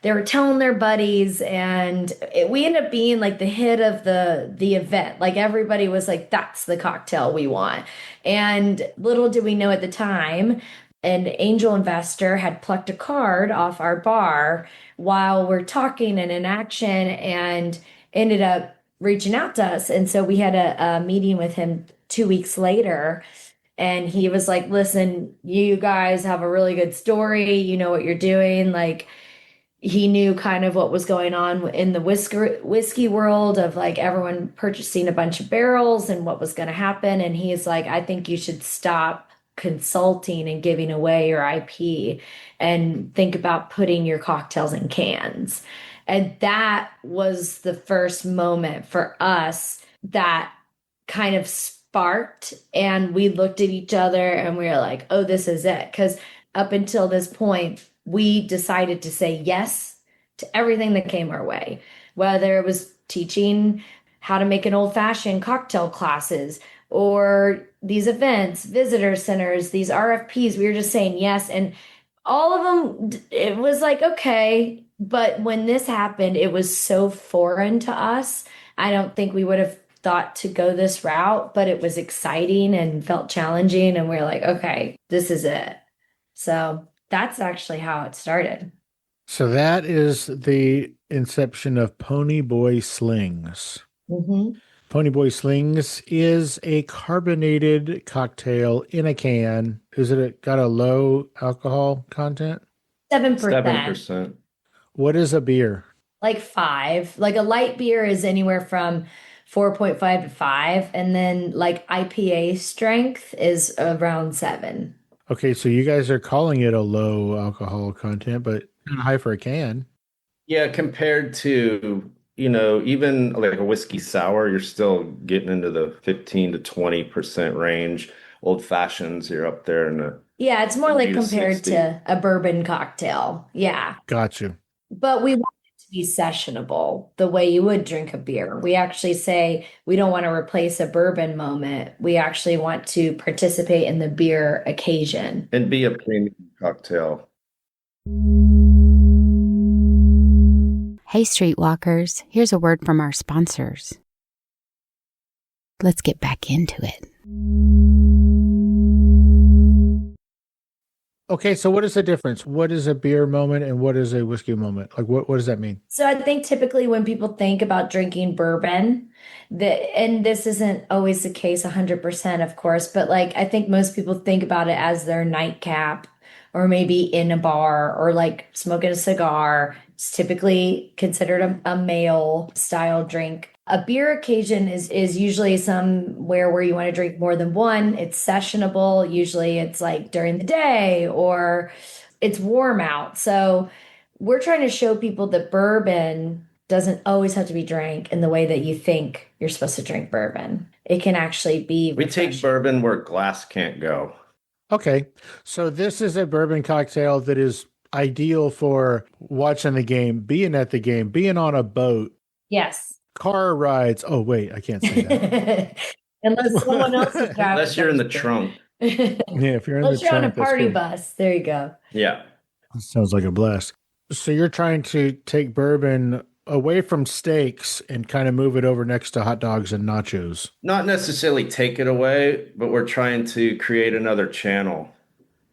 they were telling their buddies and we ended up being like the hit of the event. Like everybody was like, that's the cocktail we want. And little did we know at the time an angel investor had plucked a card off our bar while we're talking and in action and ended up reaching out to us. And so we had a meeting with him 2 weeks later. And he was like, listen, you guys have a really good story. You know what you're doing. Like, he knew kind of what was going on in the whiskey world of like everyone purchasing a bunch of barrels and what was going to happen. And he's like, I think you should stop consulting and giving away your IP and think about putting your cocktails in cans. And that was the first moment for us that kind of sparked, and we looked at each other and we were like, oh, this is it. Because up until this point, we decided to say yes to everything that came our way, whether it was teaching how to make an old fashioned cocktail classes or these events, visitor centers, these RFPs. We were just saying yes. And all of them, it was like, okay. But when this happened, it was so foreign to us. I don't think we would have thought to go this route, but it was exciting and felt challenging. And we were like, okay, this is it. So that's actually how it started. So that is the inception of Pony Boy Slings. Mm-hmm. Pony Boy Slings is a carbonated cocktail in a can. Is it got a low alcohol content? 7%. 7%. What is a beer? Like 5. Like a light beer is anywhere from 4.5 to 5. And then like IPA strength is around 7. Okay, so you guys are calling it a low alcohol content, but kind of high for a can. Yeah, compared to, even like a whiskey sour, you're still getting into the 15 to 20% range. Old fashions, you're up there in the Yeah, it's more like 50 to compared 60. to a bourbon cocktail. Yeah. Got you. But we want it to be sessionable the way you would drink a beer. We actually say we don't want to replace a bourbon moment. We actually want to participate in the beer occasion. And be a premium cocktail. Hey, streetwalkers, here's a word from our sponsors. Let's get back into it. Okay, so what is the difference? What is a beer moment and what is a whiskey moment? Like, what does that mean? So I think typically when people think about drinking bourbon, and this isn't always the case 100%, of course, but like I think most people think about it as their nightcap or maybe in a bar or like smoking a cigar. It's typically considered a male style drink. A beer occasion is usually somewhere where you want to drink more than one. It's sessionable. Usually it's like during the day or it's warm out. So we're trying to show people that bourbon doesn't always have to be drank in the way that you think you're supposed to drink bourbon. It can actually be We refreshing. take bourbon where glass can't go. Okay, so this is a bourbon cocktail that is ideal for watching the game, being at the game, being on a boat, Yes. car rides. Oh, wait, I can't say that. Unless someone else is driving. Unless you're in the trunk. Yeah, if you're in Unless the you're on a trunk, that's party good. bus. There you go. Yeah. Sounds like a blast. So you're trying to take bourbon away from steaks and kind of move it over next to hot dogs and nachos. Not necessarily take it away, but we're trying to create another channel.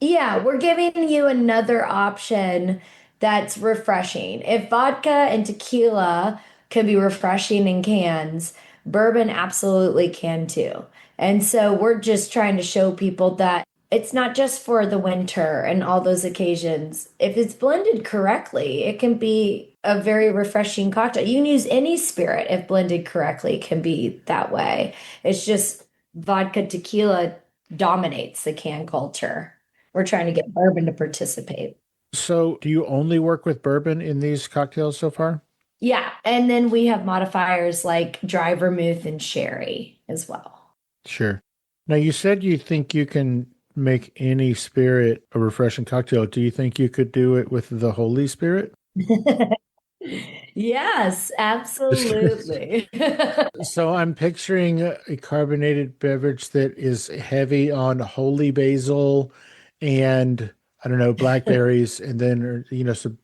Yeah, we're giving you another option that's refreshing. If vodka and tequila can be refreshing in cans, bourbon absolutely can too. And so we're just trying to show people that it's not just for the winter and all those occasions. If it's blended correctly, it can be a very refreshing cocktail. You can use any spirit if blended correctly, it can be that way. It's just vodka tequila dominates the can culture. We're trying to get bourbon to participate. So do you only work with bourbon in these cocktails so far? Yeah. And then we have modifiers like dry vermouth and sherry as well. Sure. Now, you said you think you can make any spirit a refreshing cocktail. Do you think you could do it with the Holy Spirit? Yes, absolutely. So I'm picturing a carbonated beverage that is heavy on holy basil and, I don't know, blackberries, and then,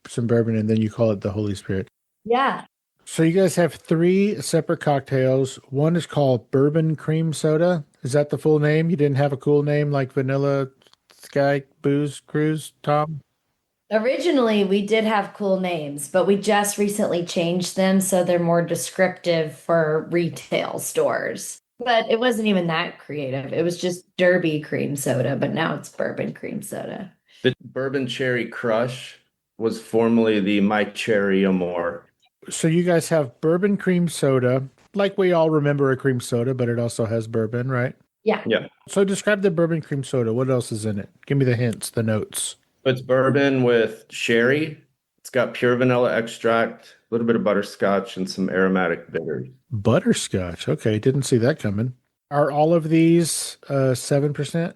some bourbon, and then you call it the Holy Spirit. Yeah. So you guys have 3 separate cocktails. One is called Bourbon Cream Soda. Is that the full name? You didn't have a cool name like vanilla Sky Booze Cruise, Tom? Originally, we did have cool names, but we just recently changed them so they're more descriptive for retail stores. But it wasn't even that creative. It was just Derby cream soda, but now it's bourbon cream soda. The Bourbon Cherry Crush was formerly the My Cherry Amore. So you guys have bourbon cream soda, like we all remember a cream soda, but it also has bourbon, right? Yeah. Yeah. So describe the bourbon cream soda. What else is in it? Give me the hints, the notes. It's bourbon with sherry. It's got pure vanilla extract, a little bit of butterscotch, and some aromatic bitters. Butterscotch. Okay, didn't see that coming. Are all of these 7%?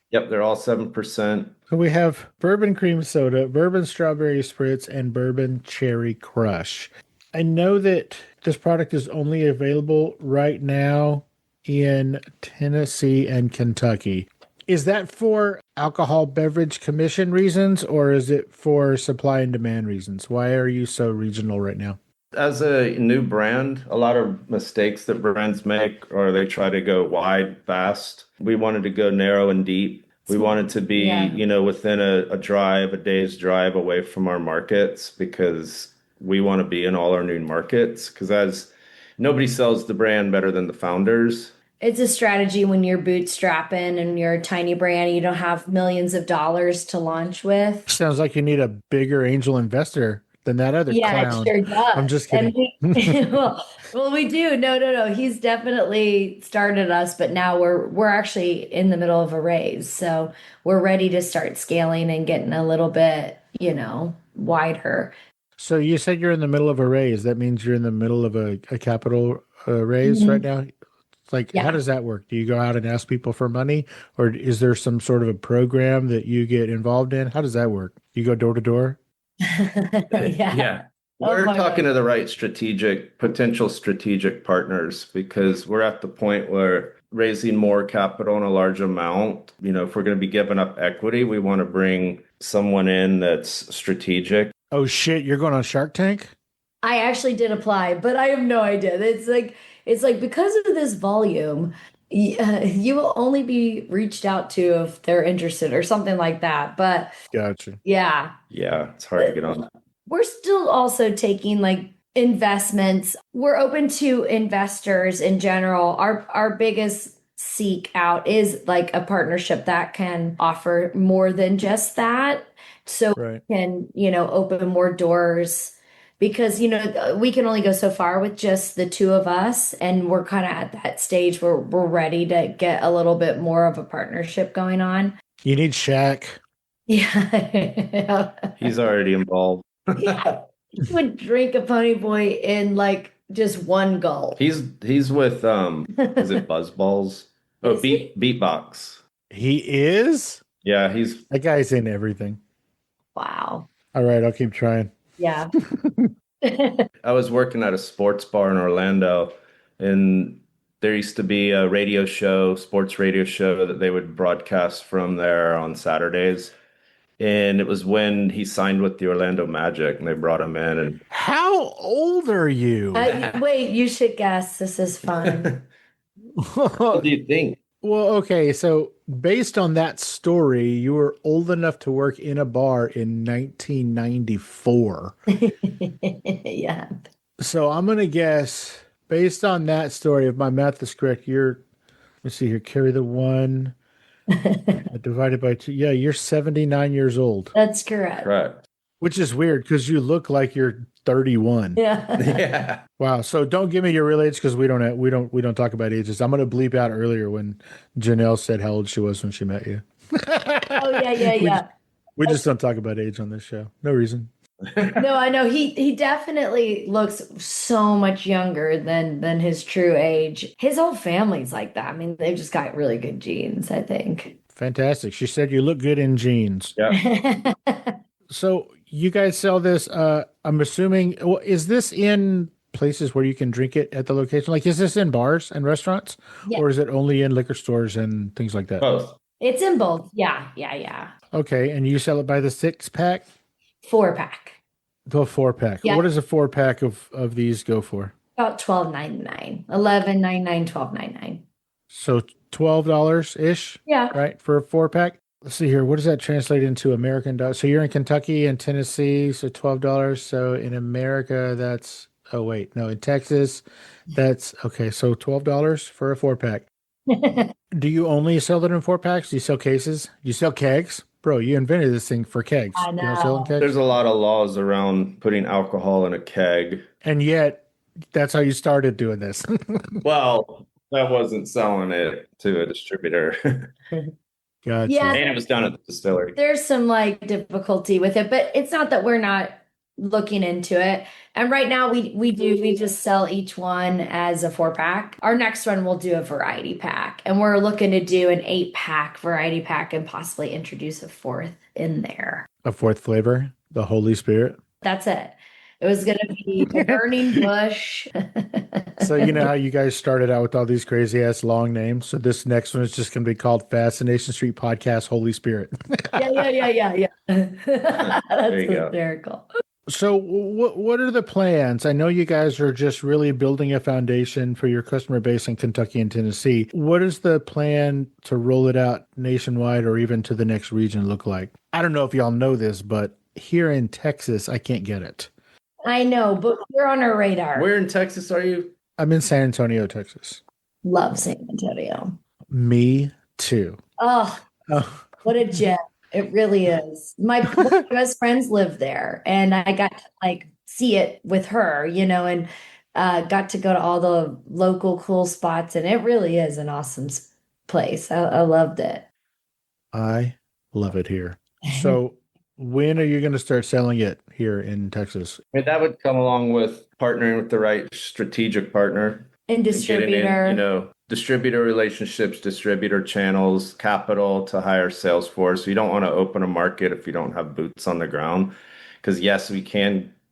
Yep, they're all 7%. So we have bourbon cream soda, bourbon strawberry spritz, and bourbon cherry crush. I know that this product is only available right now in Tennessee and Kentucky. Is that for Alcohol Beverage Commission reasons, or is it for supply and demand reasons? Why are you so regional right now? As a new brand, a lot of mistakes that brands make, or they try to go wide fast. We wanted to go narrow and deep. We wanted to be, within a day's drive away from our markets, because we want to be in all our new markets, because as nobody sells the brand better than the founders. It's a strategy when you're bootstrapping and you're a tiny brand and you don't have millions of dollars to launch with. Sounds like you need a bigger angel investor than that other clown. It sure does. I'm just kidding. And well, we do. No. He's definitely started us, but now we're actually in the middle of a raise. So we're ready to start scaling and getting a little bit, wider. So you said you're in the middle of a raise. That means you're in the middle of a capital raise right now? How does that work? Do you go out and ask people for money, or is there some sort of a program that you get involved in? How does that work? You go door to door? Yeah. We're talking to the right potential strategic partners, because we're at the point where raising more capital in a large amount, if we're going to be giving up equity, we want to bring someone in that's strategic. Oh shit, you're going on Shark Tank? I actually did apply, but I have no idea. It's like because of this volume, you will only be reached out to if they're interested or something like that. But gotcha. Yeah, it's hard to get on. We're still also taking investments. We're open to investors in general. Our biggest seek out is a partnership that can offer more than just that. So we can, open more doors. Because, we can only go so far with just the two of us. And we're kind of at that stage where we're ready to get a little bit more of a partnership going on. You need Shaq. Yeah. He's already involved. Yeah. He would drink a Pony Boy in just one gulp. He's with, is it Buzzballs? Oh, Beatbox. He is? Yeah, that guy's in everything. Wow. All right, I'll keep trying. Yeah. I was working at a sports bar in Orlando, and there used to be a sports radio show that they would broadcast from there on Saturdays. And it was when he signed with the Orlando Magic, and they brought him in. And how old are you? Wait, you should guess. This is fun. What do you think? Well, okay, so based on that story, you were old enough to work in a bar in 1994. Yeah. So I'm going to guess, based on that story, if my math is correct, let's see here, carry the one, divided by 2. Yeah, you're 79 years old. That's correct. Correct. Which is weird, because you look like you're 31. Yeah. Wow. So don't give me your real age, because we don't talk about ages. I'm going to bleep out earlier when Janell said how old she was when she met you. Oh yeah. We just don't talk about age on this show. No reason. No, I know he definitely looks so much younger than his true age. His whole family's like that. I mean, they've just got really good genes, I think. Fantastic. She said you look good in jeans. Yeah. So you guys sell this, I'm assuming, is this in places where you can drink it at the location? Is this in bars and restaurants? Yeah. Or is it only in liquor stores and things like that? Both. It's in both. Yeah. Okay. And you sell it by the 6-pack? 4-pack. The 4-pack. Yeah. What does a 4-pack of these go for? About $12.99. $11.99, $12.99. So $12-ish? Yeah. Right? For a 4-pack? let's see here. What does that translate into American dollars? So you're in Kentucky and Tennessee, so $12. So in America, that's, oh wait, no, in Texas, that's okay. So $12 for a 4-pack. Do you only sell it in 4-packs? Do you sell cases? You sell kegs? Bro, you invented this thing for kegs. I You don't sell in know. kegs? There's a lot of laws around putting alcohol in a keg. And yet, that's how you started doing this. Well, that wasn't selling it to a distributor. Gotcha. Yeah, And it was done at the distillery. there's some like difficulty with it, but it's not that we're not looking into it. And right now we just sell each one as a 4-pack. Our next one we'll do a variety pack, and we're looking to do an 8-pack variety pack and possibly introduce a 4th in there. A 4th flavor, the Holy Spirit. That's it. It was going to be the burning bush. So you know how you guys started out with all these crazy ass long names. So this next one is just going to be called Fascination Street Podcast Holy Spirit. Yeah. That's you go. hysterical. So what are the plans? I know you guys are just really building a foundation for your customer base in Kentucky and Tennessee. What is the plan to roll it out nationwide or even to the next region look like? I don't know if y'all know this, but here in Texas, I can't get it. I know, but you're on our radar. Where in Texas are you? I'm in San Antonio, Texas. Love San Antonio. Me too. Oh, Oh, what a gem. It really is. My best friends live there, and I got to like see it with her, and got to go to all the local cool spots, and it really is an awesome place. I loved it. I love it here. So when are you going to start selling it here in Texas? I mean, that would come along with partnering with the right strategic partner. And distributor. Getting in, distributor relationships, distributor channels, capital to hire sales force. You don't want to open a market if you don't have boots on the ground. Because yes,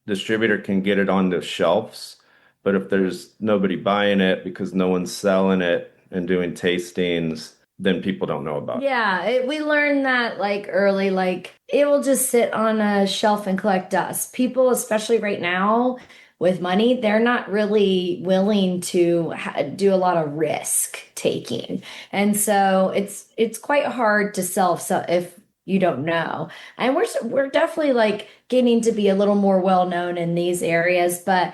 distributor can get it on the shelves, but if there's nobody buying it because no one's selling it and doing tastings, then people don't know about it. Yeah, we learned that like early, like it will just sit on a shelf and collect dust. People, especially right now with money, they're not really willing to do a lot of risk taking. And so it's quite hard to sell if you don't know. And we're definitely like getting to be a little more well known in these areas, but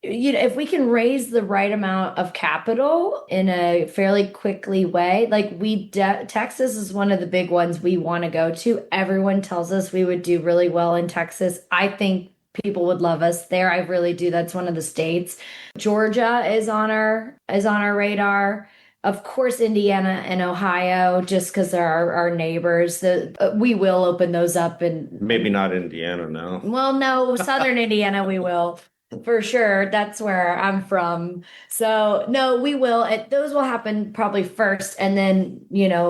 if we can raise the right amount of capital in a fairly quickly way, like Texas is one of the big ones we want to go to. Everyone tells us we would do really well in Texas. I think people would love us there. I really do. That's one of the states. Georgia is on our radar. Of course, Indiana and Ohio, just because they're our neighbors. We will open those up, and maybe not Indiana, no. Well, no, Southern Indiana, we will. For sure. That's where I'm from. So no, we will. Those will happen probably first. And then,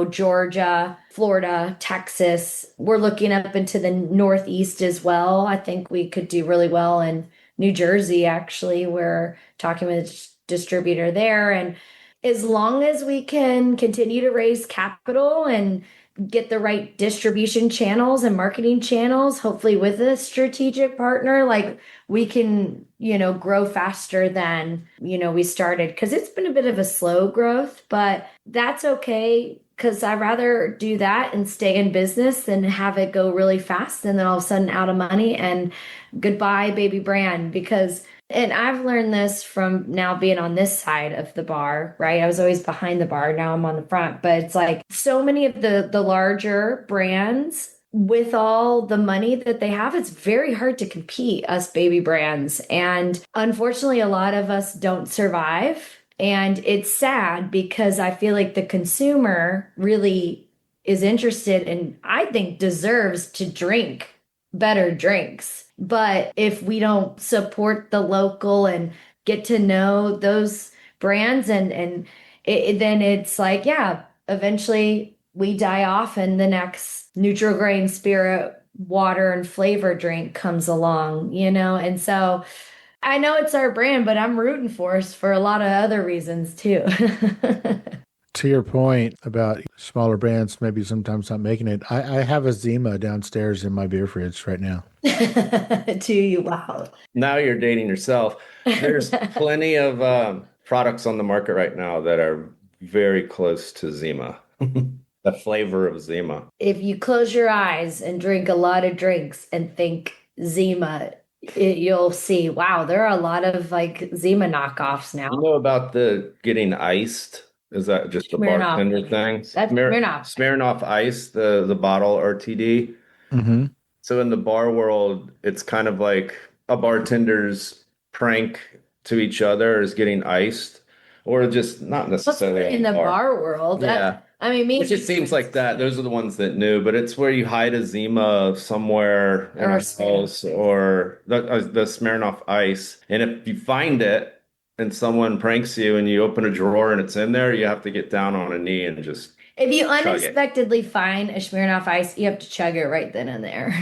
Georgia, Florida, Texas. We're looking up into the Northeast as well. I think we could do really well in New Jersey, actually. We're talking with a distributor there. And as long as we can continue to raise capital and get the right distribution channels and marketing channels, hopefully with a strategic partner, like we can, grow faster than, we started. Because it's been a bit of a slow growth, but that's okay. Because I'd rather do that and stay in business than have it go really fast and then all of a sudden out of money and goodbye, baby brand. And I've learned this from now being on this side of the bar, right? I was always behind the bar. Now I'm on the front. But it's like so many of the larger brands, with all the money that they have, it's very hard to compete, us baby brands. And unfortunately, a lot of us don't survive. And it's sad because I feel like the consumer really is interested and I think deserves to drink better drinks. But if we don't support the local and get to know those brands then it's like, yeah, eventually we die off and the next neutral grain spirit water and flavor drink comes along, And so I know it's our brand, but I'm rooting for us for a lot of other reasons too. To your point about smaller brands maybe sometimes not making it, I have a Zima downstairs in my beer fridge right now. To you, wow. Now you're dating yourself. There's plenty of products on the market right now that are very close to Zima. The flavor of Zima. If you close your eyes and drink a lot of drinks and think Zima, you'll see, wow, there are a lot of like Zima knockoffs now. You know about the getting iced? Is that just a Smirnoff. bartender thing? That's Smirnoff. Smirnoff Ice, the bottle RTD. Mm-hmm. So in the bar world, it's kind of like a bartender's prank to each other is getting iced, or just not necessarily in the bar world. Yeah. I mean, It just seems like that. Those are the ones that knew, but it's where you hide a Zima somewhere in Or a Smirnoff. house or the Smirnoff Ice. And if you find it and someone pranks you and you open a drawer and it's in there, you have to get down on a knee and just If you chug it. unexpectedly find a Smirnoff Ice, you have to chug it right then and there.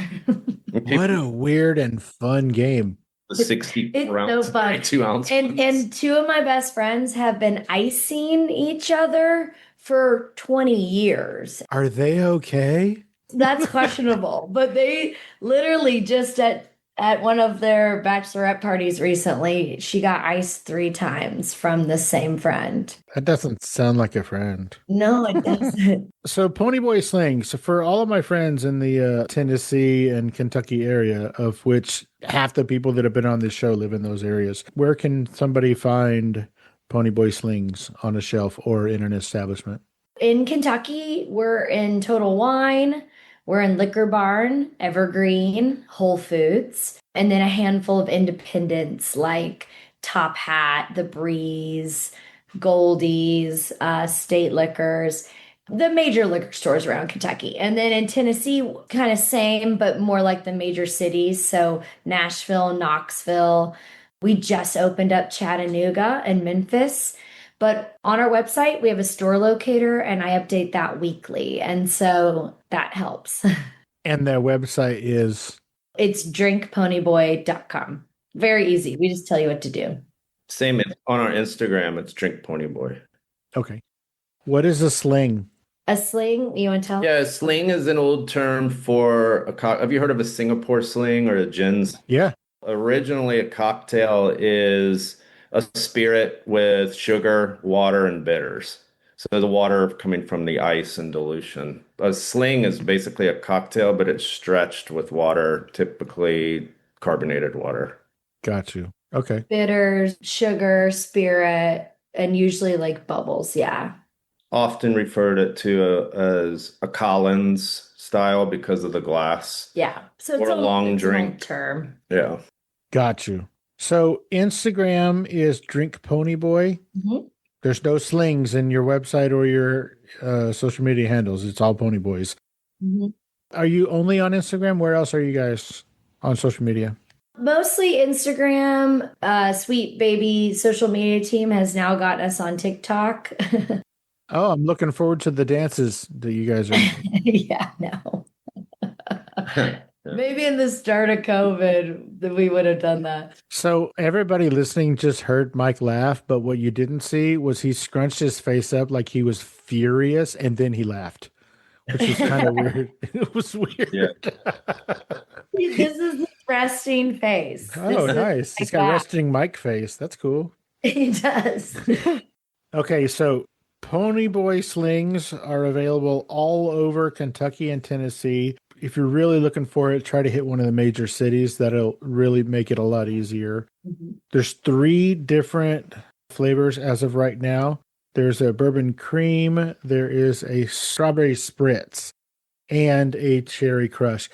What a weird and fun game. The 64 It's so ounce, fun. 32 ounce. And two of my best friends have been icing each other for 20 years. Are they okay? That's questionable. But they literally just at one of their bachelorette parties recently, she got iced 3 times from the same friend. That doesn't sound like a friend. No, it doesn't. So Ponyboy Slings, for all of my friends in the Tennessee and Kentucky area, of which half the people that have been on this show live in those areas, where can somebody find Ponyboy Slings on a shelf or in an establishment? In Kentucky, we're in Total Wine, we're in Liquor Barn, Evergreen, Whole Foods, and then a handful of independents like Top Hat, The Breeze, Goldie's, State Liquors, the major liquor stores around Kentucky. And then in Tennessee, kind of same, but more like the major cities. So Nashville, Knoxville. We just opened up Chattanooga and Memphis. But on our website, we have a store locator and I update that weekly. And so that helps. And their website is? It's drinkponyboy.com. Very easy. We just tell you what to do. Same on our Instagram, it's Drink Pony Boy. Okay. What is a sling? A sling, you want to tell? Yeah, a sling is an old term for have you heard of a Singapore sling or a gins? Yeah. Originally, a cocktail is a spirit with sugar, water, and bitters. So the water coming from the ice and dilution. A sling is basically a cocktail, but it's stretched with water, typically carbonated water. Got you. Okay. Bitters, sugar, spirit, and usually like bubbles. Yeah. Often referred to as a Collins style because of the glass. Yeah. So Or a long it's an old drink. term. Yeah. Got you. So Instagram is Drink Ponyboy. Mhm. There's no slings in your website or your social media handles. It's all Ponyboys. Mhm. Are you only on Instagram? Where else are you guys on social media? Mostly Instagram. Sweet baby social media team has now got us on TikTok. Oh, I'm looking forward to the dances that you guys are. Yeah, no. Maybe in the start of COVID that we would have done that. So everybody listening just heard Mike laugh, but what you didn't see was he scrunched his face up like he was furious, and then he laughed, which was kind of weird. It was weird. Yeah. This is the resting face. Oh, This is nice. He's like got that. resting Mike face. That's cool. He does. Okay, so Ponyboy slings are available all over Kentucky and Tennessee. If you're really looking for it, try to hit one of the major cities. That'll really make it a lot easier. Mhm. There's 3 different flavors as of right now. There's a bourbon cream, there is a strawberry spritz, and a cherry crush.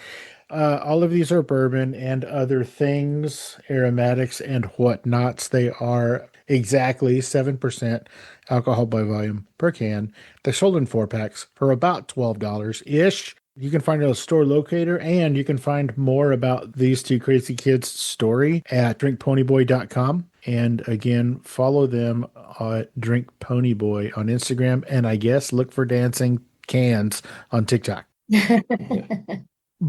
All of these are bourbon and other things, aromatics and whatnots. They are exactly 7% alcohol by volume per can. They're sold in 4-packs for about $12-ish. You can find a store locator, and you can find more about these 2 crazy kids' story at drinkponyboy.com. And again, follow them at drinkponyboy on Instagram, and I guess look for dancing cans on TikTok.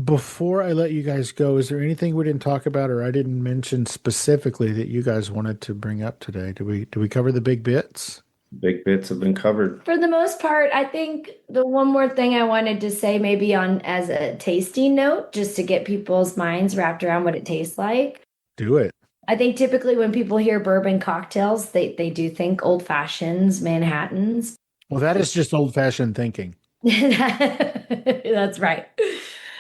Before I let you guys go, is there anything we didn't talk about or I didn't mention specifically that you guys wanted to bring up today? Do we cover the big bits? Big bits have been covered. For the most part, I think the one more thing I wanted to say, maybe on as a tasting note, just to get people's minds wrapped around what it tastes like. Do it. I think typically when people hear bourbon cocktails, they do think old fashions, Manhattans. Well, that is just old-fashioned thinking. That's right.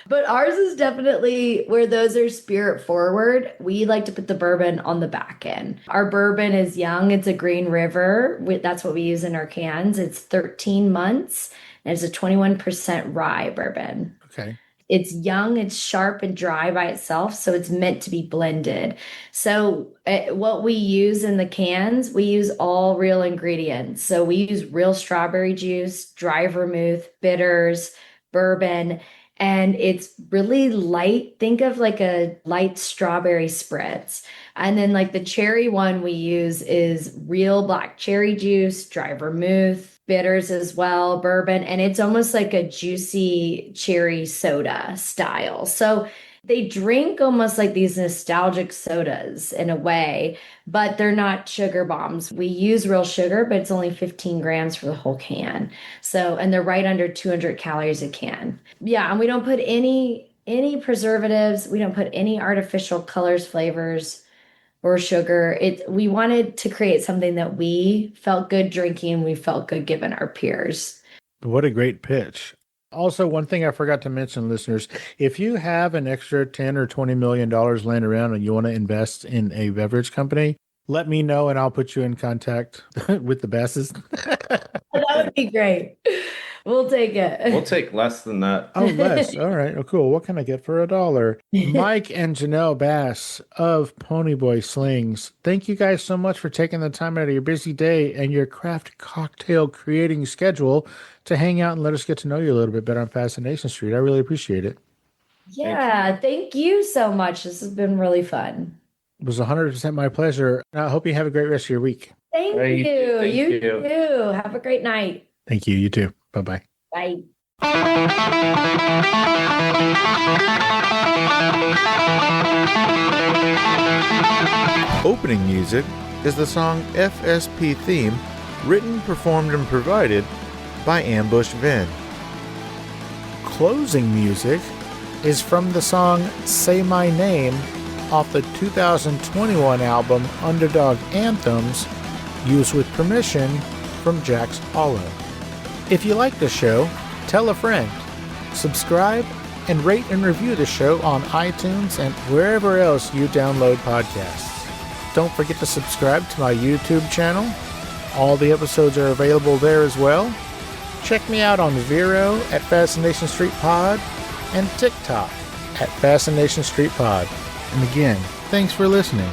But ours is definitely where those are spirit forward. We like to put the bourbon on the back end. Our bourbon is young. It's a Green River. That's what we use in our cans. It's 13 months and it's a 21% rye bourbon. Okay. It's young, it's sharp and dry by itself, so it's meant to be blended. So, what we use in the cans, we use all real ingredients. So, we use real strawberry juice, dry vermouth, bitters, bourbon, and it's really light. Think of like a light strawberry spritz. And then, like the cherry one we use is real black cherry juice, dry vermouth, bitters as well, bourbon, and it's almost like a juicy cherry soda style. So they drink almost like these nostalgic sodas in a way, but they're not sugar bombs. We use real sugar, but it's only 15 grams for the whole can. So, and they're right under 200 calories a can. Yeah, and we don't put any preservatives. We don't put any artificial colors, flavors, or sugar. We wanted to create something that we felt good drinking, we felt good giving our peers. What a great pitch. Also, one thing I forgot to mention, listeners, if you have an extra $10 or $20 million laying around and you want to invest in a beverage company, let me know and I'll put you in contact with the Basses. That would be great. We'll take it. We'll take less than that. Oh, less. All right. Oh, cool. What can I get for $1? Mike and Janell Bass of Ponyboy Slings, thank you guys so much for taking the time out of your busy day and your craft cocktail creating schedule to hang out and let us get to know you a little bit better on Fascination Street. I really appreciate it. Yeah, thank you so much. This has been really fun. It was 100% my pleasure. I hope you have a great rest of your week. Thank you. You too. Have a great night. Thank you. You too. Bye-bye. Bye. Opening music is the song FSP Theme, written, performed, and provided by Ambush Ven. Closing music is from the song Say My Name off the 2021 album Underdog Anthems, used with permission from Jax Hollow. If you like the show, tell a friend. Subscribe and rate and review the show on iTunes and wherever else you download podcasts. Don't forget to subscribe to my YouTube channel. All the episodes are available there as well. Check me out on Vero at Fascination Street Pod and TikTok at Fascination Street Pod. And again, thanks for listening.